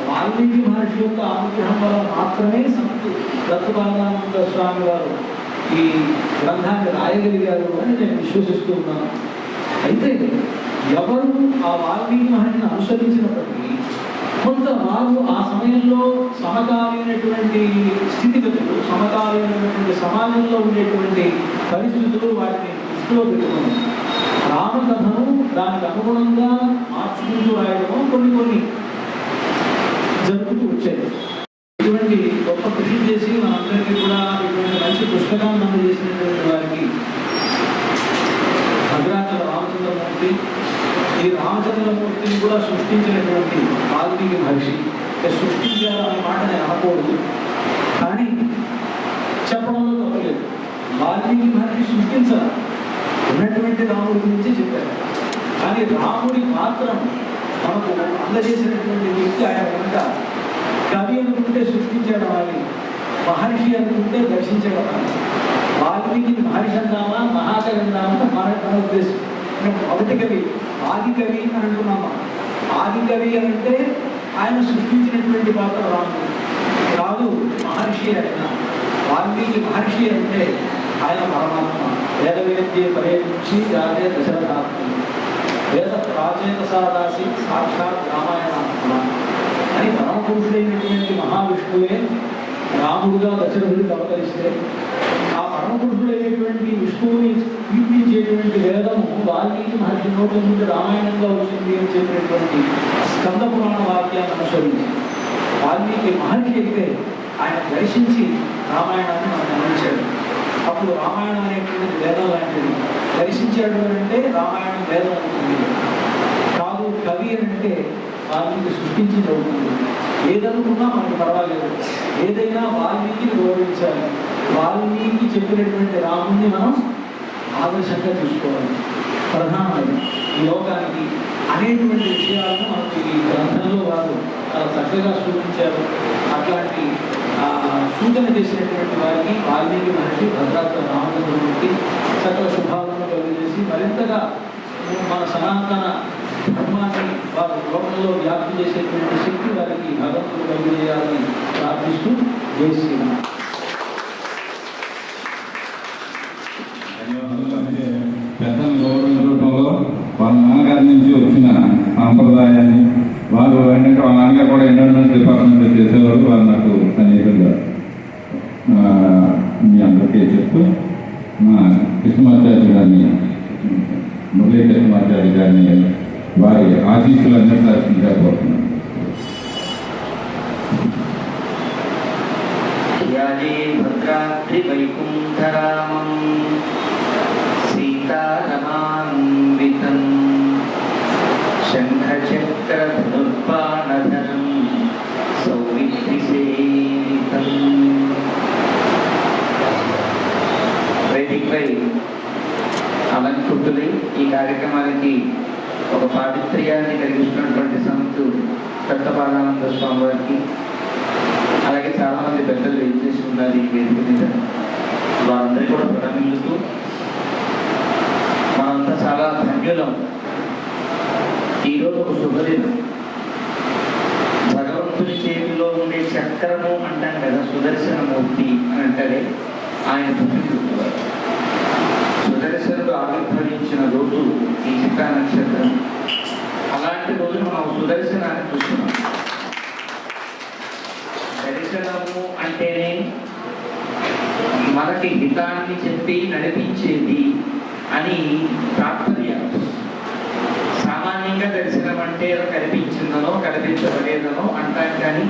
వాల్మీకి మహర్షి యొక్క అనుగ్రహం వల్ల మాత్రమే సంతు దత్తబాలానంద స్వామి వారు ఈ గ్రంథాన్ని రాయగలిగారు అని నేను విశ్వసిస్తూ ఉన్నాను. అయితే ఎవరు ఆ వాల్మీకి మహర్షిని అనుసరించినప్పటికీ కొంత వారు ఆ సమయంలో సమకాలీనటువంటి స్థితిగతులు, సమకాలీనటువంటి సమాజంలో ఉండేటువంటి పరిస్థితులు వాటిని దృష్టిలో పెట్టుకుని రామకథను దానికి అనుగుణంగా మార్చుకుంటూ రాయడము కొన్ని జరుగుతూ వచ్చాయి. ఇటువంటి గొప్ప కృషి చేసి మనందరికీ కూడా ఇటువంటి మంచి పుస్తకాన్ని అందజేసినటువంటి వారికి భద్రాచల రామచంద్రమూర్తి, ఈ రామచంద్రమూర్తిని కూడా సృష్టించినటువంటి వాల్మీకి మహర్షి. సృష్టించాలనే మాట నేను అనకూడదు, కానీ చెప్పడంలో తప్పలేదు. వాల్మీకి మహర్షి సృష్టించాలి, ఉన్నటువంటి రాముడి గురించి చెప్పారు. కానీ రాముడి మాత్రం మనకు అందజేసినటువంటి వ్యక్తి ఆయన కనుక కవి అనుకుంటే సృష్టించడం అని, మహర్షి అనుకుంటే దర్శించడం అని. వాల్మీకి మహర్షి అందామా, మహాకవి అందామా మన ఉద్దేశం. మొదటి కవి ఆది కవి అని అంటున్నామా. ఆది కవి అంటే ఆయన సృష్టించినటువంటి పాత్ర రాముడు కాదు, మహర్షి ఆయన. వాల్మీకి మహర్షి అంటే ఆయన పరమాత్మ. వేద వేద్య పర్యటించి జాతే దశరథాత్మ, వేద ప్రాచేత సాదాసి సాక్షాత్ రామాయణాత్మ అని పరమపురుషుడైనటువంటి మహావిష్ణువే రాముడుగా దశరథుడికి అవతరిస్తే, ఆ పరమపురుషుడైనటువంటి విష్ణువుని కీర్తించేటువంటి వేదము వాల్మీకి మహర్షి నోటి నుండి రామాయణంగా వచ్చింది అని చెప్పినటువంటి స్కంద పురాణ వాక్యాన్ని అనుసరించి వాల్మీకి మహర్షి అయితే ఆయన దర్శించి రామాయణాన్ని మనకు అందించాడు. అప్పుడు రామాయణం అనేటువంటిది వేదం లాంటిది. దర్శించాడు అంటే రామాయణం వేదం అవుతుంది కాదు. కవి అంటే వాల్మీకి సృష్టించింది అవుతుంది. ఏదనుకున్నా మనకు పర్వాలేదు, ఏదైనా వాల్మీకిని గౌరవించాలి. వాల్మీకి చెప్పినటువంటి రాముణ్ణి మనం ఆదర్శంగా తీసుకోవాలి. ప్రధానమైన ఈ లోకానికి అనేటువంటి విషయాలను మనకి ఈ గ్రంథంలో వారు చాలా చక్కగా సూచించారు. అట్లాంటి సూచన చేసినటువంటి వారికి వాల్మీకి మహర్షి, భద్రాచల రామచంద్రమూర్తి సకల శుభాలను కలిగజేసి మరింతగా మన సనాతన ధర్మాన్ని వారు లోకంలో వ్యాప్తి చేసేటువంటి శక్తి వారికి భగవంతుడు కలిగజేయాలని ప్రార్థిస్తూ జై శ్రీరామ్. పెద్దలు గౌరవించడంలో వాళ్ళ నాన్నగారి నుంచి వచ్చిన సాంప్రదాయాన్ని వారు ఏంటంటే వాళ్ళ నాన్నగారు కూడా ఎన్విరాన్మెంట్ డిపార్ట్మెంట్లో చేసేవారు. వారు నాకు సన్నిహితులుగా మీ అందరికీ చెప్తూ మా కృష్ణమాచార్య గారిని, మురళీ కృష్ణమాచార్య గారిని వారి ఆశీస్సులు అందించాల్సిందిగా కోరుతున్నాను. భద్రాద్రివైకుంఠరామం సీతారమాన్వితం శంఖచక్రధనుర్బాణధరం సౌమిత్రిసేవితం. వేదికపై అలంకృతులై ఈ కార్యక్రమానికి ఒక పావిత్ర్యాన్ని కలిగిస్తున్నటువంటి సంతు దత్తపాదానంద స్వామి వారికి, అలాగే చాలామంది పెద్దలు ఏం చేసి ఉన్నారు ఈ వేదిక మీద, వారందరూ కూడా ప్రణమిల్లుతూ మనంతా చాలా ధన్యులం. ఈరోజు ఒక శుభదినం. భగవంతుని చేతిలో ఉండే చక్రము అంటాం కదా, సుదర్శనమూర్తి అని అంటారే, ఆయన పుట్టినరోజు. సుదర్శనుడు ఆవిర్భవించిన రోజు ఈ చిత్తా నక్షత్రం. అలాంటి రోజు మనం సుదర్శనాన్ని చూస్తున్నాం. దర్శనము అంటేనే మనకి హితాన్ని చెప్పి నడిపించేది అని తాత్పర్యం. సామాన్యంగా దర్శనం అంటే కనిపించిందనో కనిపించబడేదనో అంటాం, కానీ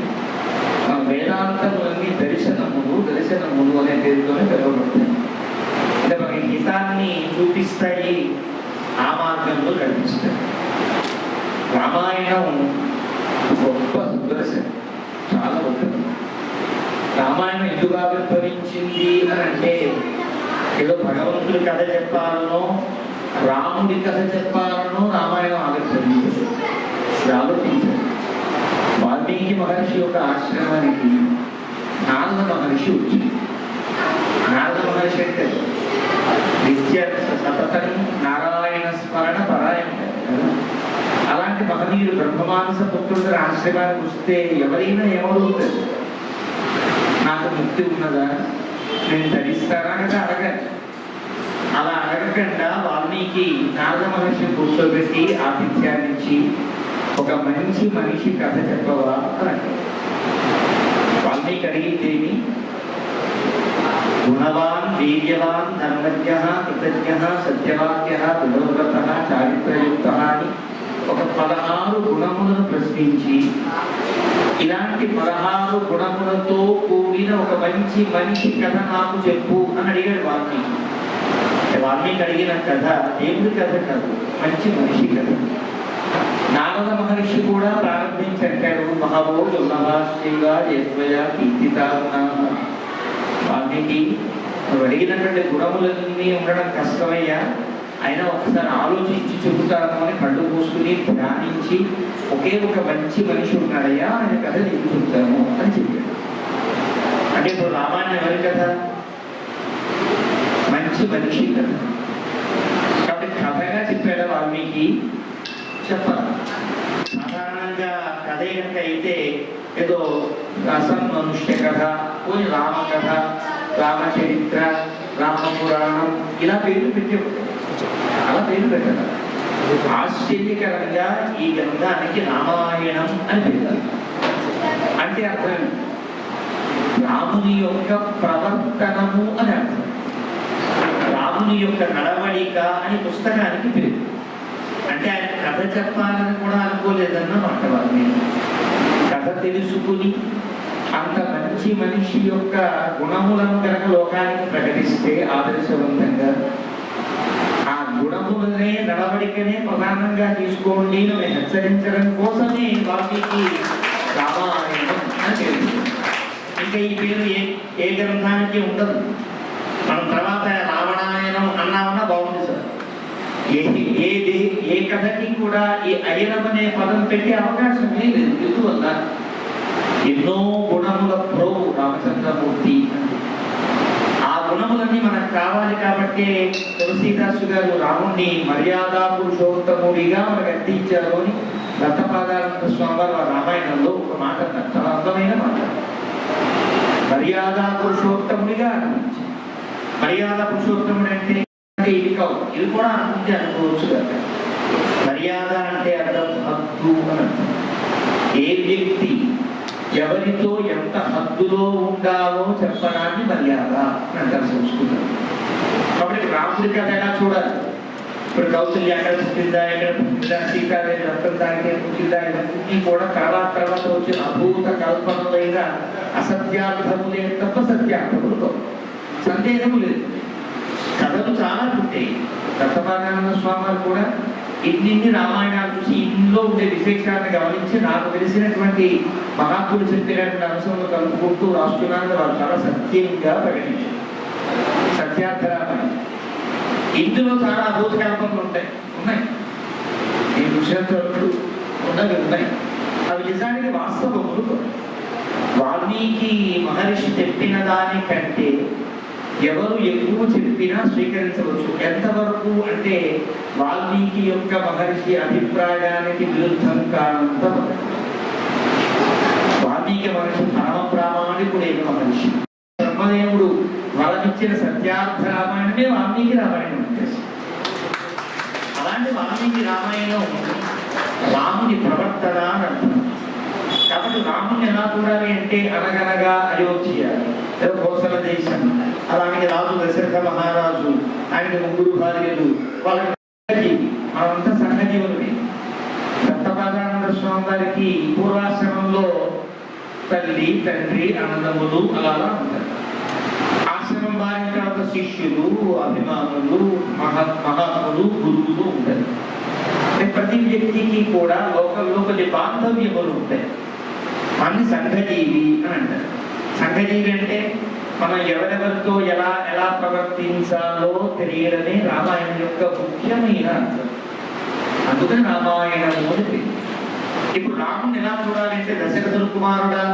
వేదాంతములన్నీ దర్శనములు అనే పేరుతోనే పిలువబడతాయి. అంటే మనకి హితాన్ని చూపిస్తాయి, ఆ మార్గంలో కనిపిస్తాయి. రామాయణం గొప్ప సుదర్శనం, చాలా గొప్పది. రామాయణం ఎందుకు ఆవిర్భవించింది అని అంటే, ఏదో భగవంతుడి కథ చెప్పాలనో రాముడి కథ చెప్పాలనో రామాయణం ఆవిర్భవించింది. ఆలోచించారు. వాల్మీకి మహర్షి యొక్క ఆశ్రమానికి నారద మహర్షి వచ్చింది. నారద మహర్షి అంటే నిత్య సతతం నారాయణ స్మరణ పరాయణ. అలాంటి మహనీయుడు బ్రహ్మమానస పుత్రుడి ఆశ్రమానికి వస్తే ఎవరైనా ఏమడుగుతారు? నాకు ముక్తి ఉన్నదా, నేను ధరిస్తానా కదా అడగాలి. అలా అడగకుండా వాల్మీకి నారద మహర్షి కూర్చోబెట్టి ఆతిథ్యాన్నిచ్చి ఒక మంచి మనిషి కథ చెప్పవా అని వాల్మీకి అడిగితేమి, గుణవాన్ వీర్యవాన్ ధర్మజ్ఞ కృతజ్ఞ సత్యవాక్య వినోవ్రత చారిత్రయుక్త అని ఒక 16 గుణములను ప్రశ్నించి, ఇలాంటి 16 గుణములతో కూడిన ఒక మంచి మనిషి కథ నాకు చెప్పు అని అడిగాడు వాల్మీకి. వాల్మీకి అడిగిన కథ దేవుడి కథ కాదు, మంచి మనిషి కథ. నారద మహర్షి కూడా ప్రారంభించాడు, మహావో దుర్లభాశ్రీగా యస్వయ కీర్తితా. వాల్మీకి నువ్వు అడిగినటువంటి గుణములన్నీ ఉండడం కష్టమయ్యా, అయినా ఒకసారి ఆలోచించి చెబుతాను అని కళ్ళు మూసుకుని ధ్యానించి ఒకే ఒక మంచి మనిషి ఉన్నాడయ్యా, ఆయన కథ నీకు చెబుతాను అని చెప్పాడు. అంటే ఇప్పుడు రామాయణం ఎవరి కథ? మంచి మనిషి కథ. కాబట్టి కథగా చెప్పాడు వాల్మీకి. చెప్పాలి. సాధారణంగా కథ కనుక అయితే ఏదో రసం మనుష్య కథ, కొన్ని రామ కథ, రామచరిత్ర, రామపురాణం ఇలా పేర్లు పెట్టేవాడు. అలా పేరు పెట్టారు. ఆశ్చర్యకరంగా ఈ గ్రంథానికి రామాయణం అని పెట్టారు. అంటే అర్థం రాముని యొక్క ప్రవర్తనము అని అర్థం, రాముని యొక్క నడవడిక అని పుస్తకానికి పేరు. అంటే ఆయన కథ చెప్పాలని కూడా అనుకోలేదన్నమాట. వారిని కథ తెలుసుకుని అంత మంచి మనిషి యొక్క గుణములను కనుక లోకానికి ప్రకటిస్తే ఆదర్శవంతంగా, ఆ గుణములనే నడవడికనే ప్రధానంగా తీసుకోండి అని హెచ్చరించడం కోసమే వాల్మీకి రామాయణం అని పేరు. ఇంకా ఈ పేరు ఏ గ్రంథానికి ఉండదు. మనం తర్వాత రావణాయనం అన్నామన్నా బాగుంది సార్. ఏ కథకి కూడా ఈ అయనం అనే పదం పెట్టే అవకాశమే లేదు. ఎందువల్ల ఎన్నో గుణముల ప్రభు రామచంద్రమూర్తి. ఆ గుణములన్నీ మనకు కావాలి కాబట్టి తులసీదాసు గారు రాముణ్ణి మర్యాదా పురుషోత్తముడిగా మనకు అందించారు అని దత్తపాదానంద స్వామి వారు రామాయణంలో ఒక మాట అన్నారు. చాలా అందమైన మాట. మర్యాదా పురుషోత్తముడిగా అనిపించారు. మర్యాద పురుషోత్తముడు అంటే ఇది కావు, ఇది కూడా అనుకుంటే అనుకోవచ్చు కదా. మర్యాద అంటే అర్థం హద్దు అని అర్థం. ఏ వ్యక్తి ఎవరితో ఎంత హద్దులో ఉండాలో చెప్పడాన్ని మర్యాద అని అంటారు సంస్కృతం. కాబట్టి రాముడి కథ ఎలా చూడాలి? ఇప్పుడు కౌశల్య ఎక్కడ పుట్టిందా, ఎక్కడ పుట్టిందా, సీతాదేవి రక్తం తాగితే పుట్టిందా, ఇవన్నీ కూడా తర్వాత వచ్చిన అభూత కల్పనలైన అసత్యార్థములే తప్ప సత్యార్థములు సందేహము లేదు. కథలు చాలా పుట్టాయి. దత్తపాదానంద స్వామి కూడా ఇన్ని రామాయణాలు చూసి ఇందులో ఉండే విశేషాలను గమనించి నాకు తెలిసినటువంటి మహాత్ములు చెప్పినటువంటి అంశంలో కలుపుకుంటూ రాష్ట్రాన్ని వారు చాలా సత్యంగా ప్రకటించారు. సత్యార్థరామని ఇందులో చాలా అద్భుత కల్పనలు ఉన్నాయి ఈ విషయంలో ఉన్నాయి. అవి నిజానికి వాస్తవములు. వాల్మీకి మహర్షి చెప్పిన దానికంటే ఎవరు ఎక్కువ చెప్పినా స్వీకరించవచ్చు. ఎంతవరకు అంటే వాల్మీకి యొక్క మహర్షి అభిప్రాయానికి విరుద్ధం కానంత వాల్మీకి మహర్షి పరమ ప్రామాణికుడైన మహర్షి. బ్రహ్మదేవుడు వరమిచ్చిన సత్యార్థ రామాయణమే వాల్మీకి రామాయణం. అలాంటి వాల్మీకి రామాయణం రాముని ప్రవర్తన అని అంటున్నాం. కాబట్టి రాముని ఎలా చూడాలి అంటే అనగనగా అయోధ్య ఏదో కోసల దేశం, అలాగే రాజు దశరథ మహారాజు, ఆయనకి 3 భార్యలు, వాళ్ళకి మనంతా సంఘజీవులమే. దత్తపాదానంద స్వామి వారికి పూర్వాశ్రమంలో తల్లి తండ్రి అన్నదమ్ములు అలా ఉంటారు. ఆశ్రమం మారిన తర్వాత శిష్యులు, అభిమానులు, మహాత్ములు, గురువులు ఉంటారు. ప్రతి వ్యక్తికి కూడా లోకల్లో కొన్ని బాంధవ్యములు ఉంటాయి. మన సంఘజీవి అని అంటారు. సంఘజీవి అంటే మనం ఎవరెవరితో ఎలా ఎలా ప్రవర్తించాలో తెలియడమే రామాయణం యొక్క ముఖ్యమైన అర్థం. అందుకని రామాయణము అని. ఇప్పుడు రాముని ఎలా చూడాలంటే దశరథుడు కుమారుడా,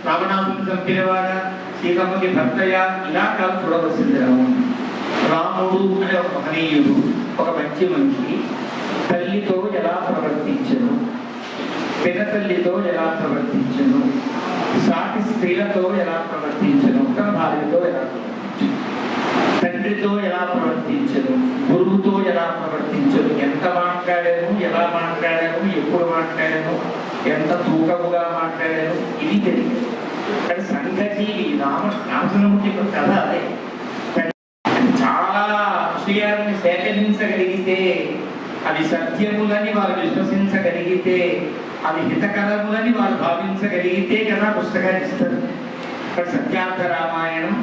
రావణాసుని చంపినవాడా, సీతమ్మకి భర్తయ్య, ఇలా కాదు చూడవలసింది రాముడు. రాముడు అనే ఒక మహనీయుడు, ఒక మంచి మనిషి. తల్లితో ఎలా ప్రవర్తించను, పినతల్లితో ఎలా ప్రవర్తించను, సాటి స్త్రీలతో ఎలా ప్రవర్తించను, తన భార్యతో ఎలా ప్రవర్తించను, తండ్రితో ఎలా ప్రవర్తించను, గురువుతో ఎలా ప్రవర్తించను, ఎంత మాట్లాడాను, ఎలా మాట్లాడాను, ఎప్పుడు మాట్లాడాను, ఎంత తూకముగా మాట్లాడాను, ఇది తెలియదు. కానీ సంఘజీవి రామచంద్రమూర్తి కథ అదే. చాలా విషయాన్ని సేకరించగలిగితే, అవి సత్యములని వారు విశ్వసించగలిగితే, అవి హితకరములని వారు భావించగలిగితే కదా పుస్తకాన్ని ఇస్తారు. ఇక్కడ సత్యార్థ రామాయణం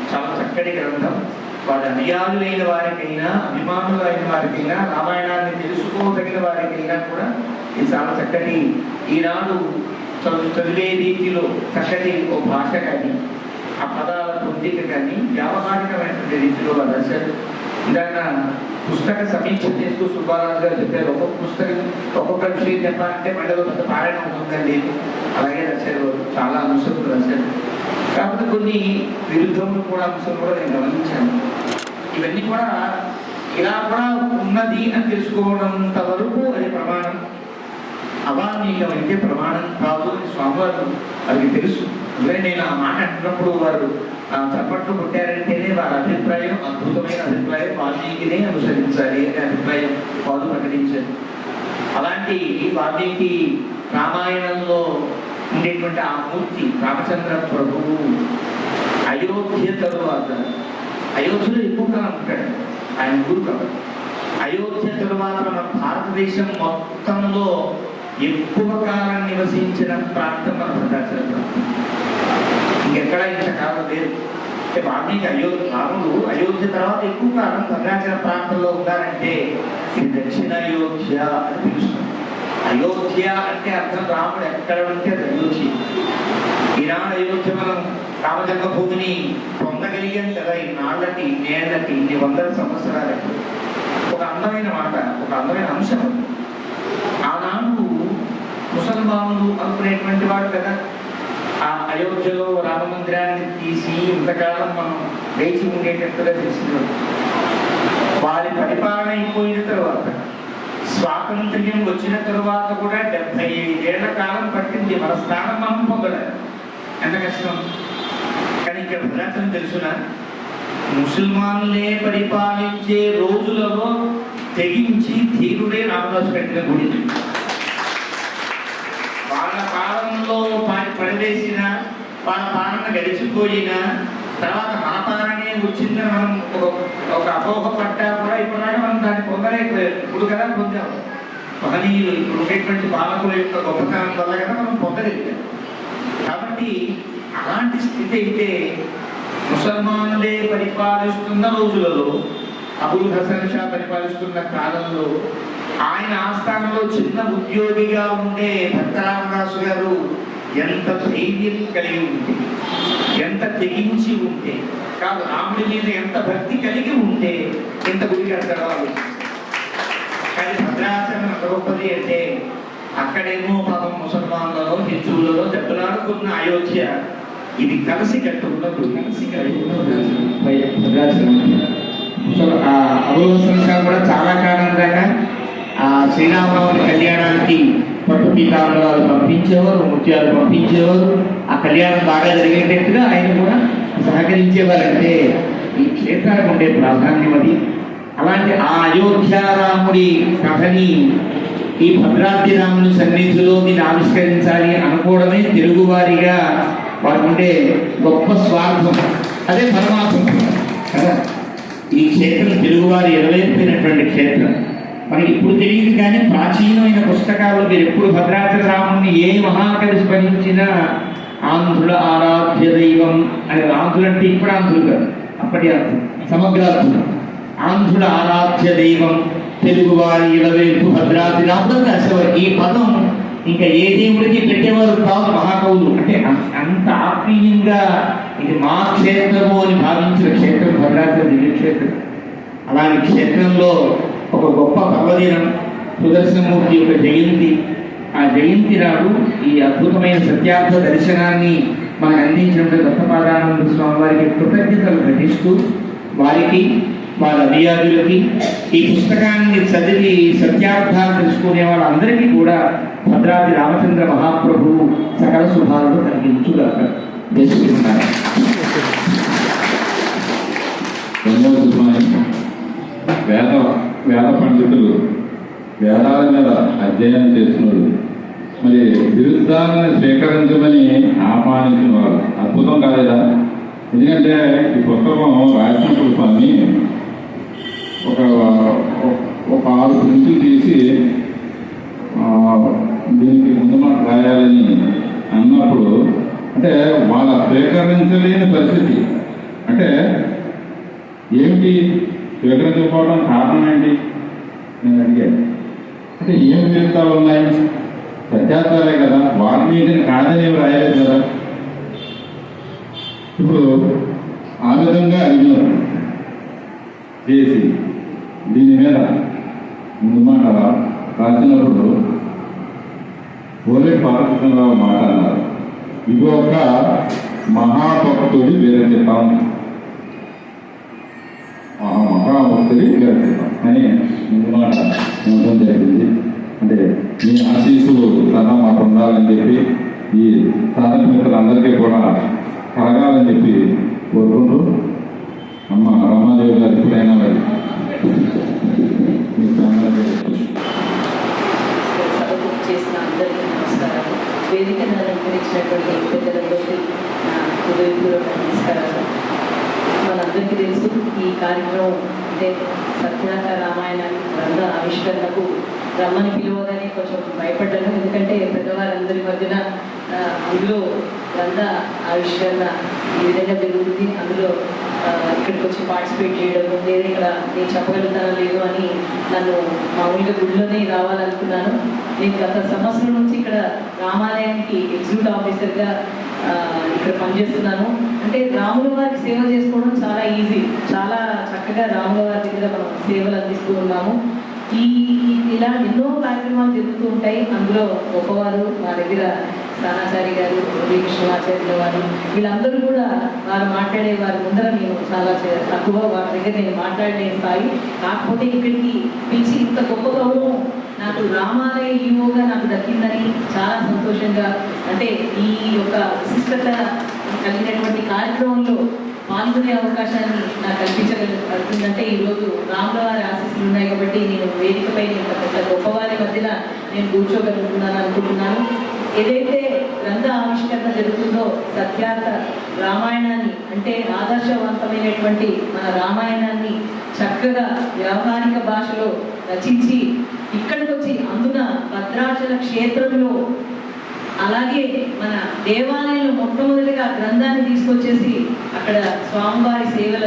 చాలా చక్కటి గ్రంథం. వారి అనుయాయులైన వారికైనా, అభిమానులైన వారికైనా, రామాయణాన్ని తెలుసుకోదగిన వారికైనా కూడా ఇది చాలా చక్కటి, ఈనాడు చదివే రీతిలో చక్కటి ఓ భాష కానీ, ఆ పదాల పొందిక కానీ వ్యావహారికమైనటువంటి రీతిలో వాళ్ళు రాశారు. ఇందాక పుస్తక సమీక్ష చేస్తూ సుబ్బారాజు గారు చెప్పారు, ఒక్కొక్క పుస్తకం ఒక్కొక్క విషయం చెప్పాలంటే మళ్ళీ పెద్ద పారాయణం ఉంటుందండి. అలాగే రాశారు, చాలా అంశాలు రాశారు. కాకపోతే కొన్ని విరుద్ధములు కూడా అంశాలు కూడా నేను గమనించాను. ఇవన్నీ కూడా ఇలా కూడా ఉన్నది అని తెలుసుకోవడంత వరకు అది ప్రమాణం. అవాల్మీకమైతే ప్రమాణం కాదు అని స్వామివారు అది తెలుసు. అందుకే నేను ఆ మాట అంటున్నప్పుడు వారు చప్పట్లు కొట్టారంటేనే వారి అభిప్రాయం అద్భుతమైన అభిప్రాయం, వాల్మీకినే అనుసరించాలి అనే అభిప్రాయం వారు ప్రకటించారు. అలాంటి వాల్మీకి రామాయణంలో ఉండేటువంటి ఆ మూర్తి రామచంద్ర ప్రభువు అయోధ్య తరువాత, అయోధ్యలో ఎక్కువ కాలం ఉంటాడు ఆయన ఊరు కాబట్టి, అయోధ్య తరువాత మన భారతదేశం మొత్తంలో ఎక్కువ కాలం నివసించిన ప్రాంతం మన భద్రాచలం ప్రాంతం. ఇంకెక్కడా ఇంతకాలం లేదు. వాల్మీకి రాముడు అయోధ్య తర్వాత ఎక్కువ కాలం భద్రాచల ప్రాంతంలో ఉన్నారంటే ఇది దక్షిణ అయోధ్య అని పిలుస్తుంది. అయోధ్య అంటే అర్థం రాముడు ఎక్కడ ఉంటే అది అయోధ్య. ఈనాడు అయోధ్య మనం రామజన్మభూమిని పొందగలిగాం కదా ఇన్నాళ్ళకి, ఇన్నేళ్లకి, ఇన్ని వందల సంవత్సరాలకి. ఒక అందమైన మాట, ఒక అందమైన అంశం. ఆనాడు ముసల్మానులు అనుకునేటువంటి వాడు కదా ఆ అయోధ్యలో రామ మందిరాన్ని తీసి ఇంతకాలం మనం వేచి ఉండేటట్టుగా తెలిసింది. వారి పరిపాలన అయిపోయిన తరువాత, స్వాతంత్ర్యం వచ్చిన తరువాత కూడా 75 ఏళ్ల కాలం పట్టింది మన స్థానం మనం పొందడానికి. ఎంత కష్టం. కానీ ఇక్కడ భద్రాచలం తెలుసునా, ముసల్మానులే పరిపాలించే రోజులలో తెగించి ధీరుడే రామదాసు కట్టిన గుడి. వాళ్ళ పాలనలో పడివేసిన, వాళ్ళ పాలన గడిచిపోయిన తర్వాత మన పాలనే వచ్చిందని మనం ఒక అపోహ పడ్డా కూడా ఇప్పుడు మనం దాన్ని పొందలేకపోయాం. ఇప్పుడు కదా పొందాం. మహనీయులు ఇప్పుడు ఉండేటువంటి పాలకుల యొక్క గొప్పతనం వల్ల కదా మనం పొందలేకపోయాం. కాబట్టి అలాంటి స్థితి అయితే ముసల్మానులే పరిపాలిస్తున్న రోజులలో, అబుల్ హసన్ షా పరిపాలిస్తున్న కాలంలో, ఆయన ఆస్థానంలో చిన్న ఉద్యోగిగా ఉండే భక్త రామదాసు గారు ఎంత ధైర్యం కలిగి ఉంటే, ఎంత తెగించి ఉంటే, కాదు రాముడి మీద ఎంత భక్తి కలిగి ఉంటే ఎంత గుడి కడతారో కానీ భద్రాచలం ఎంత గొప్పది అంటే అక్కడేమో పాపం ముసల్మాన్లలో హిందువులలో దెబ్బలాడుకున్న అయోధ్య, ఇది కలిసి కట్టుకున్న భద్రాచలం. సో ఆ అభూత సంస్కారం కూడా చాలా కాలం దాకా ఆ శ్రీరామనవమి కళ్యాణానికి పట్టు పీతాంబరాలు పంపించేవారు, ముత్యాలు పంపించేవారు. ఆ కళ్యాణం బాగా జరిగేటట్టుగా ఆయన కూడా సహకరించేవారంటే ఈ క్షేత్రానికి ఉండే ప్రాధాన్యం అది. అలాంటి ఆ అయోధ్యారాముడి కథని ఈ భద్రాద్రి రాముని సన్నిధిలో దీన్ని ఆవిష్కరించాలి అనుకోవడమే తెలుగువారిగా వారికి ఉండే గొప్ప స్వార్థం. అదే పరమాత్మ కదా. ఈ క్షేత్రం తెలుగువారి ఎలవేర్పినటువంటి క్షేత్రం. మనకి ఇప్పుడు తెలియదు కానీ ప్రాచీనమైన పుస్తకాల్లో మీరు ఎప్పుడు భద్రాద్రి రాముని ఏ మహాకవి స్మరించినా ఆంధ్రుల ఆరాధ్య దైవం అని, ఆంధ్రులు అంటే ఇప్పుడు ఆంధ్రులు కాదు, అప్పటి అర్థం సమగ్రార్థం. ఆంధ్రుల ఆరాధ్య దైవం తెలుగువారి ఇలవేల్పు భద్రాద్రి రాముడు అసలు ఈ పదం ఇంకా ఏ దేవుడికి పెట్టేవారు కాదు మహాకవులు. అంటే అంత ఆత్మీయంగా ఇది మా క్షేత్రము అని భావించిన క్షేత్రం భద్రాద్రి దివ్యక్షేత్రం. అలాంటి క్షేత్రంలో ఒక గొప్ప పర్వదినం సుదర్శనమూర్తి యొక్క జయంతి. ఆ జయంతి నాడు ఈ అద్భుతమైన సత్యార్థ దర్శనాన్ని మనకు అందించినటువంటి దత్తపాదానంద స్వామి వారికి కృతజ్ఞతలు ఘటిస్తూ, వారికి వాళ్ళ అధియారులకి ఈ పుస్తకాన్ని చదివి సత్యార్థాలు తెలుసుకునే వాళ్ళందరికీ కూడా భద్రాద్రి రామచంద్ర మహాప్రభువు సకల శుభాలను కలిగించుగాక. చేసుకుంటున్నారు. వేద పండితులు వేదాల మీద అధ్యయనం చేస్తున్నారు. మరి విరుద్ధాలను స్వీకరించమని ఆహ్వానించిన వారు అద్భుతం కాలేదా? ఎందుకంటే ఈ పుస్తకం రాసినప్పుడు స్వామి ఒక 6 ప్రింట్లు తీసి దీనికి ముందు మాట రాయాలని అన్నప్పుడు అంటే వాళ్ళ స్వీకరించలేని పరిస్థితి. అంటే ఏమిటి స్వీకరించకపోవడం కారణం ఏంటి నేను అడిగాను. అంటే ఏం విరుద్ధాలు ఉన్నాయి? సత్యార్థాలే కదా, వాల్మీకిని కాదని రాయలేదు కదా. ఇప్పుడు ఆ విధంగా అడిగినారు చేసి దీని మీద ముందు మాట రాసినప్పుడు ఓలే పార్వతీరావు మాట అన్నారు. ఇది ఒక మహాభక్తుడి విరచితం, మహాభక్తుడి విరచితం అని ముందు మాట ఉండడం జరిగింది. అంటే మీ ఆశీస్సులు సదా మాకు ఉండాలని చెప్పి ఈ సాధన మిత్రులందరికీ కూడా కలగాలని చెప్పి కోరుకుంటూ అమ్మ రమాదేవి గారు ఎప్పుడైనా మరి చేసిన అందరికీ నమస్కారాలు. వేదికను అలంకరించినటువంటి పెద్దలందరికీ నా హృదయపూర్వక నమస్కారాలు. మనందరికీ తెలుసు ఈ కార్యక్రమం అంటే సత్యార్థ రామాయణ గ్రంథ ఆవిష్కరణకు రమ్మని పిలువగానే కొంచెం భయపడ్డాను. ఎందుకంటే పెద్దవారందరి మధ్యన అందులో గ్రంథ ఆవిష్కరణ ఈ విధంగా జరుగుతుంది, అందులో ఇక్కడికి వచ్చి పార్టిసిపేట్ చేయడం లేదా ఇక్కడ నేను చెప్పగలుగుతానో లేదో అని నన్ను మామూలుగా గుడిలోనే రావాలనుకున్నాను. నేను గత సంవత్సరం నుంచి ఇక్కడ రామాలయానికి ఎగ్జిక్యూటివ్ ఆఫీసర్గా ఇక్కడ పనిచేస్తున్నాను. అంటే రాముల వారికి సేవ చేసుకోవడం చాలా ఈజీ, చాలా చక్కగా రాముల వారి దగ్గర మనం సేవలు అందిస్తూ ఉన్నాము. ఇలా ఎన్నో కార్యక్రమాలు జరుగుతూ ఉంటాయి. అందులో గొప్పవారు మా దగ్గర స్థానాచారి గారు, కృష్ణమాచార్యుల వారు, వీళ్ళందరూ కూడా వారు మాట్లాడే వారి ముందర నేను చాలా తక్కువ, వారి దగ్గర నేను మాట్లాడే స్థాయి. కాకపోతే ఇక్కడికి పిలిచి ఇంత గొప్ప గౌరవం నాకు రామాలయ ఈవోగా నాకు దక్కిందని చాలా సంతోషంగా, అంటే ఈ యొక్క విశిష్టత కలిగినటువంటి కార్యక్రమంలో పాల్గొనే అవకాశాన్ని నాకు కల్పించగలుగుతుందంటే ఈరోజు రాముల వారి ఆశీస్సులు ఉన్నాయి కాబట్టి నేను వేదికపై ఇంత గొప్పవారి మధ్యన నేను కూర్చోగలుగుతున్నాను అనుకుంటున్నాను. ఏదైతే గ్రంథ ఆవిష్కరణ జరుగుతుందో సత్యార్థ రామాయణాన్ని అంటే ఆదర్శవంతమైనటువంటి మన రామాయణాన్ని చక్కగా వ్యవహారిక భాషలో రచించి ఇక్కడికి వచ్చి అందున భద్రాచల క్షేత్రంలో అలాగే మన దేవాలయంలో మొట్టమొదటిగా గ్రంథాన్ని తీసుకొచ్చేసి అక్కడ స్వామివారి సేవల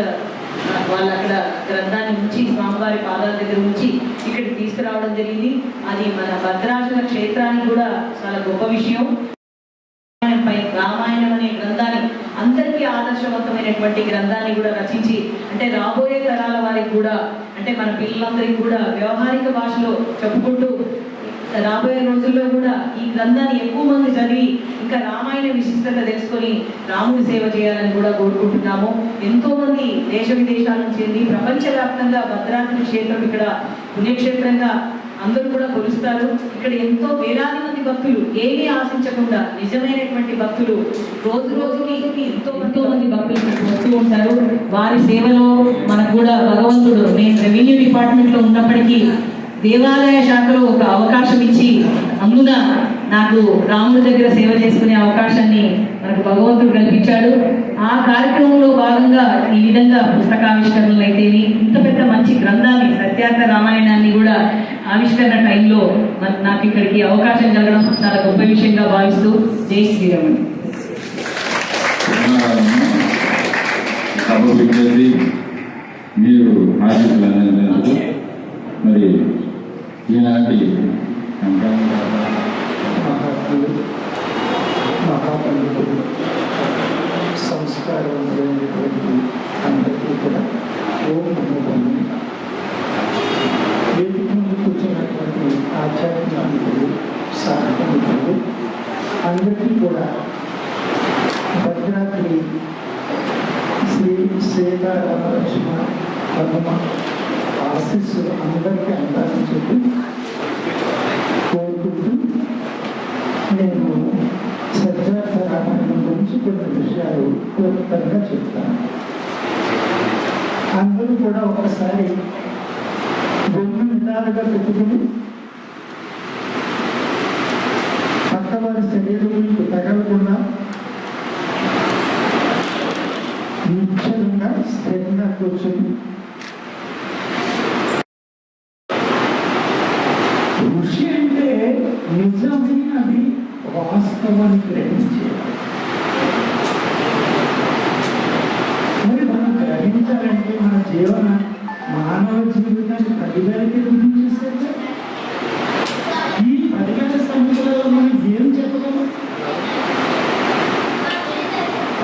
వాళ్ళు అక్కడ గ్రంథాన్ని ఉంచి స్వామివారి పాదాల దగ్గర ఉంచి ఇక్కడికి తీసుకురావడం జరిగింది. అది మన భద్రాచల క్షేత్రానికి కూడా చాలా గొప్ప విషయం. ఆదర్శవంతమైనటువంటి గ్రంథాన్ని కూడా రచించి అంటే రాబోయే తరాల వారికి కూడా అంటే మన పిల్లలందరికీ కూడా వ్యవహారిక భాషలో చెప్పుకుంటూ రాబోయే రోజుల్లో కూడా ఈ గ్రంథాన్ని ఎక్కువ మంది చదివి ఇంకా రామాయణ విశిష్టత తెలుసుకొని రాముడి సేవ చేయాలని కూడా కోరుకుంటున్నాము. ఎంతో మంది దేశ విదేశాల నుంచి ప్రపంచవ్యాప్తంగా భద్రాద్రి క్షేత్రం ఇక్కడ పుణ్యక్షేత్రంగా అందరూ కూడా కొలుస్తారు. ఇక్కడ ఎంతో వేలాది మంది భక్తులు ఏమీ ఆశించకుండా నిజమైనటువంటి భక్తులు రోజు రోజుకి ఎంతో మంది భక్తులు వస్తూ ఉంటారు. వారి సేవలో మనకు కూడా భగవంతుడు, నేను రెవెన్యూ డిపార్ట్మెంట్లో ఉన్నప్పటికీ దేవాలయ శాఖలో ఒక అవకాశం ఇచ్చి అందున నాకు రాముడి దగ్గర సేవ చేసుకునే అవకాశాన్ని మనకు భగవంతుడు కల్పించాడు. ఆ కార్యక్రమంలో భాగంగా ఈ విధంగా పుస్తకావిష్కరణలు అయితేవి ఇంత పెద్ద మంచి గ్రంథాన్ని సత్యార్థ రామాయణాన్ని కూడా ఆవిష్కరణ టైంలో నాకు ఇక్కడికి అవకాశం కలగడం చాలా గొప్ప విషయంగా భావిస్తూ జై శ్రీరాముడు. మీరు ఆశిస్తున్నారు మరి ఈనాటి మహాపండితులు సంస్కారవంతులైనటువంటి అందరికీ కూడా ఓం నమో భగవతే. వేదిక ముందు కూర్చున్నటువంటి ఆధ్యాత్మికులు సాధకులు అందరికీ కూడా భద్రాద్రి శ్రీ సీతారామలక్ష్మణ పద్మ ఆశీస్సులు అందరికీ అందాలని చెప్పి కోరుకుంటూ నేను సత్యార్థ రామాయణం గురించి కొన్ని విషయాలు క్లుప్తంగా చెప్తాను. అందరూ కూడా ఒకసారి రెండు విధాలుగా పెట్టుకుని పక్కవారి శరీరం తగలకుండా నిశ్చలంగా స్థిరంగా కూర్చొని ఋషి అంటే నిజమైనది వాస్తవాన్ని గ్రహించేది. మరి మనం గ్రహించాలంటే మన మానవ జీవితాన్ని 10,000కి గురించేస్తే ఈ 10,000 సంవత్సరాలు మనం ఏం చెప్పగలం?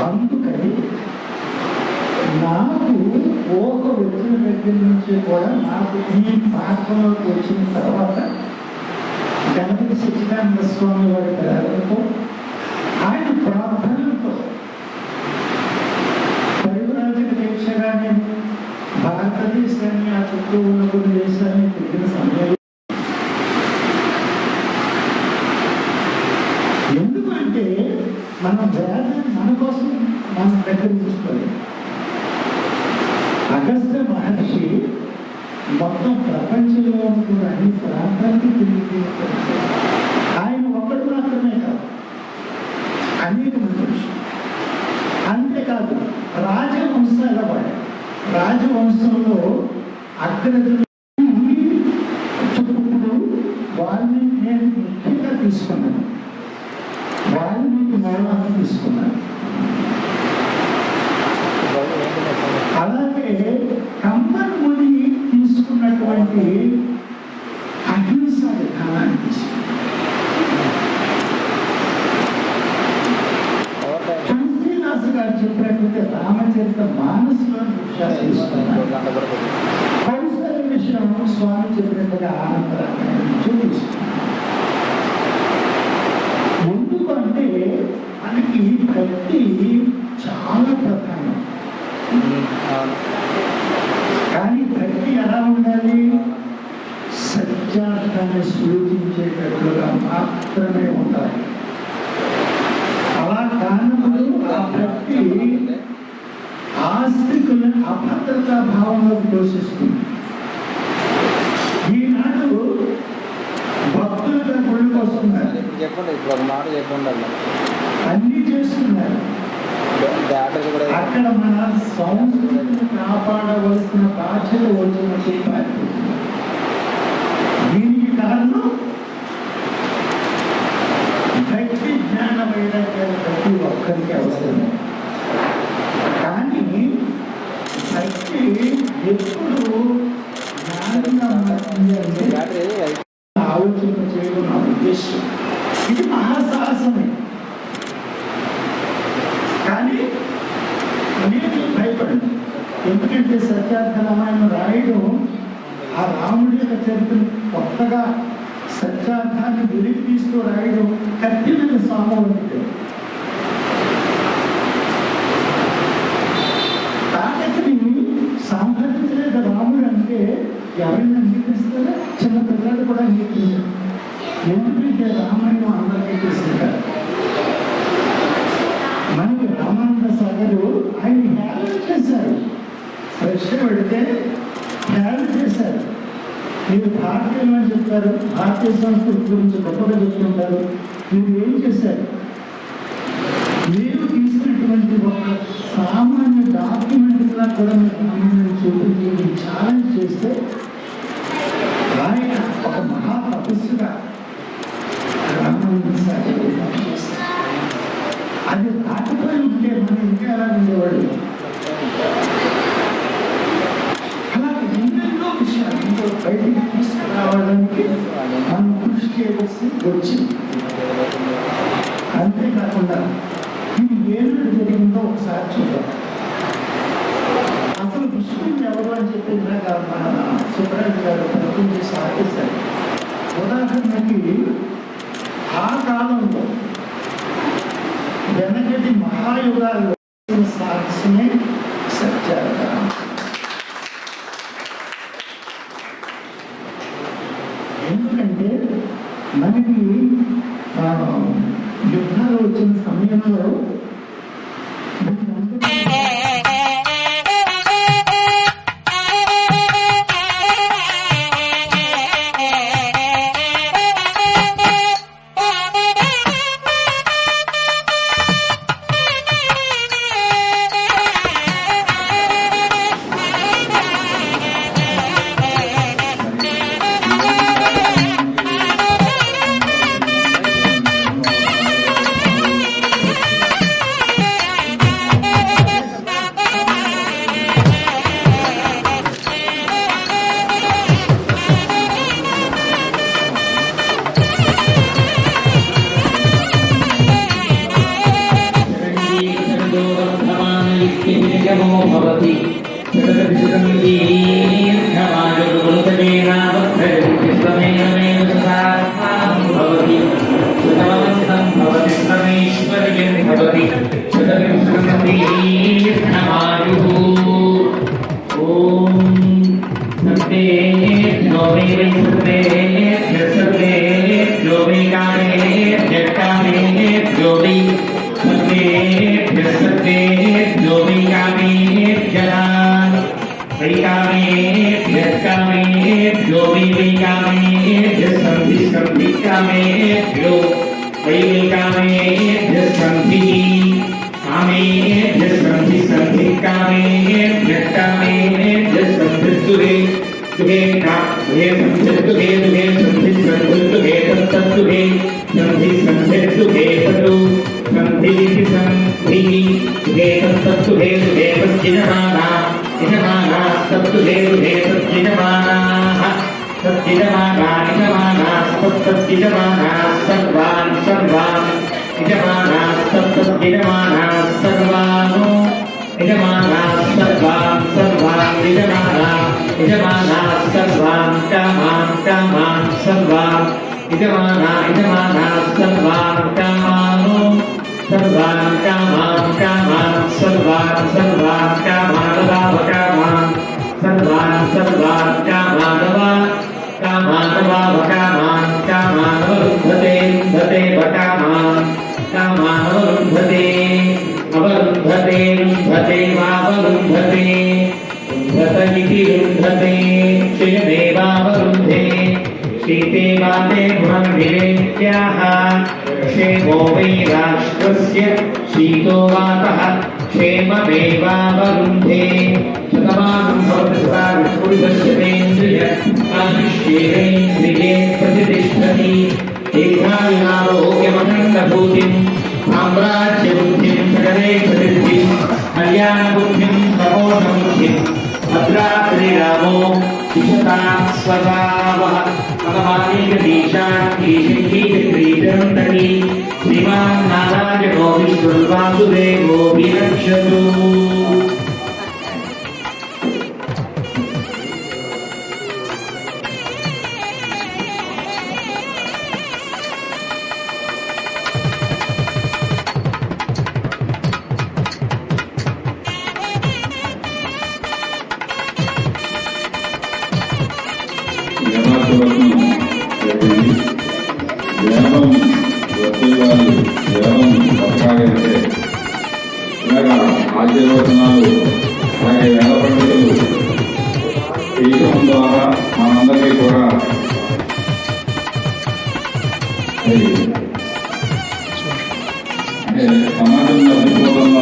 అందుకని నాకు ఊహ వచ్చిన దగ్గర నుంచి కూడా నాకు ఈ పాఠంలోకి వచ్చిన తర్వాత గణపతి సచ్చిదానంద స్వామి వారి ప్రేరణతో ఆయన ప్రార్థనలతో పరివరాజక దీక్షగా నేను భారతదేశాన్ని ఆ చుట్టూ ఉన్న కొన్ని దేశాన్ని తిరిగిన సమయంలో ఎందుకంటే మనం వేదాన్ని మన కోసం మనం దగ్గర ఉంచుకోవాలి. అగస్త్య మహర్షి మొత్తం ప్రపంచంలో ఉన్న అన్ని ప్రాంతానికి తిరిగి ఆయన ఒక్కడు మాత్రమే కాదు, అనేక మంది. అంతేకాదు రాజవంశాల వాడు, రాజవంశంలో అగ్రజులు చెప్పుడు వాళ్ళని నేను ముఖ్యంగా తీసుకున్నాను, వాల్మీకి మూలాన్ని తీసుకున్నాను. అలాగే కంబన్ ముని తీసుకున్నటువంటి అహింస విధానాన్ని తులసీదాసు గారు చెప్పినటువంటి రామచరిత మానసులోని విషయాలు తీసుకున్నారు. కౌశల్య విషయం స్వామి చెప్పినట్టుగా ఆనందరామాయణ నుంచి తీసుకున్నారు. ఎందుకంటే మనకి భక్తి చాలా ప్రధానం. కానీ భక్తి ఎలా ఉండాలి? సత్యార్థాన్ని సూచించేటట్లుగా మాత్రమే ఉండాలి. అలా కానప్పుడు ఆ భక్తి ఆస్తికులను అభద్రతా భావంలోకి దోషిస్తుంది. ఈనాడు భక్తులుగా గుళ్ళకి వస్తున్నారు, అన్ని చేస్తున్నారు. అక్కడ మన సంస్కృతిని కాపాడవలసిన బాధ్యత వచ్చినట్టు దీనికి కారణం భక్తి జ్ఞాన వైరాగ్యాలు ప్రతి ఒక్కరికి అవసరం. కానీ భక్తి ఎప్పుడు జ్ఞానంగా మారుతుంది అంటే ఆలోచన చేయడం నా ఉద్దేశం. ఇది మహాసాహసమే. కానీ రాముడి యొక్క చరిత్రను కొత్తగా సత్యార్థాన్ని వెలికి తీస్తూ రాయడం కత్తి మీద సామవంతుడు. తాకతిని సంహరించలేదు రాముడు అంటే ఎవరైనా అంగీకరిస్తారా? చిన్న పిల్లలు కూడా అంగీకరించారు. ఎందుకంటే రామాయణం అందరికీ తీసుకుంటారు. మనకి రామానంద సాగరు ఆయన హేళన చేశారు. ప్రశ్న పెడితే హేళన చేశారు. మీరు భారతీయులు అని చెప్తారు, భారతీయ సంస్కృతి గురించి గొప్పగా చెప్తుంటారు. మీరు ఏం చేశారు? మీరు తీసినటువంటి ఒక సామాన్య డాక్యుమెంట్గా కూడా మీరు రామాయణాన్ని చూపించి ఛాలెంజ్ చేస్తే ఆయన ఒక మహా తపస్సుగా రామాయణ సాగరు అది దాటిపోయి ఉంటే మనం ఇంకా ఎలా ఉండేవాడు. అలాగే ఎన్నెన్నో విషయాలు ఇంకో బయటికి తీసుకురావడానికి మనం కృషి చేయవలసి వచ్చింది. అంతేకాకుండా ఇది ఏనాడు జరిగిందో ఒకసారి చూద్దాం. అసలు విష్ణుని ఎవరు అని చెప్పి మన సుబ్రహ్మణ్య గారు ప్రయత్నం చేసి ఆపేశారు. ఉదాహరణకి ఆ కాలంలో వెనకటి మహాయుగాల్లో సాక్షిని సత్యార్థ. ఎందుకంటే మనకి యుద్ధాలు వచ్చిన సమయంలో क्षेमो वै राष्ट्रस्य शीतो वातः क्षेममेवावरुन्धे शतमानं भवति सदा विस्फुरितश्चतेन्द्रिय आयुष्येवेन्द्रिये प्रतिष्ठति दीर्घायुरारोग्यमखण्डभूतिं साम्राज्यबुद्धिं सकले प्रसिद्धिं कल्याणबुद्धिं प्रमोदबुद्धिं भद्रात्रिरामो विशताः स्वभावः मदमानेकदीशान्तीशङ्गीतक्रीडन्तरी श्रीमान् नारायणो विष्णुर्वासुदेवो विरक्षतु। వేదాంతవత్నం జరిగింది. వేదం వచ్చేవాళ్ళు వేదం కొనసాగంటే ఇలాగా ఆశీర్వచనాలు అలాగే వేద పండితులు చేయడం ద్వారా మనందరికీ కూడా సమాజం మర్చిపోతున్న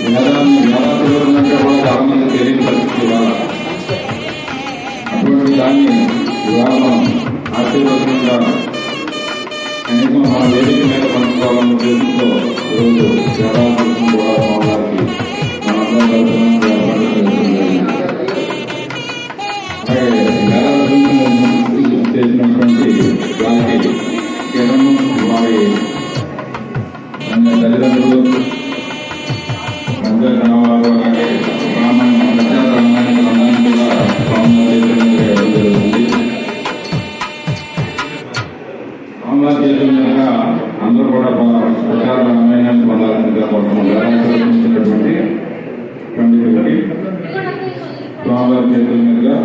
వేదాంతులంటే కూడా చాలా మంది తెలియని పరిస్థితి ఇవాళ. అటువంటి దాన్ని ఇవాళ ఆశీర్వదంగా కనీసం మన వేదిక మీద పంచుకోవాలన్న ఉద్దేశంతో ఈరోజు వేదాంతులను కూడా వారికి మనందరం చేసినటువంటి వారికి కిరణ్ వారి తల్లిదండ్రులు మంజ రామారావు అలాగే రామాయణాన్ని కూడా స్వామివారి జరుగుతుంది. స్వామివారి చేతుల మీదుగా అందరూ కూడా ప్రచార రామాయణాన్ని పొందాల్సిందిగా కోరుతున్నటువంటి పండితులకి స్వామివారి చేతుల మీదుగా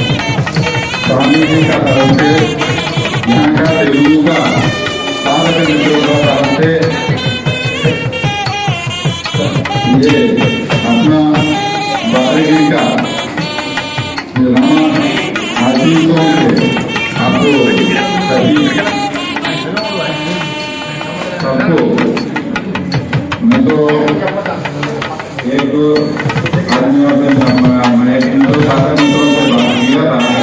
स्वामी जी का तरफ से यहाँ का तेलुगु का सारे मित्रों का तरफ से ये अपना बारेगिरी का आजीविकों से आपको सभी सबको मैं तो एक आदमी और मैं हिंदू सारे मित्रों को बात किया था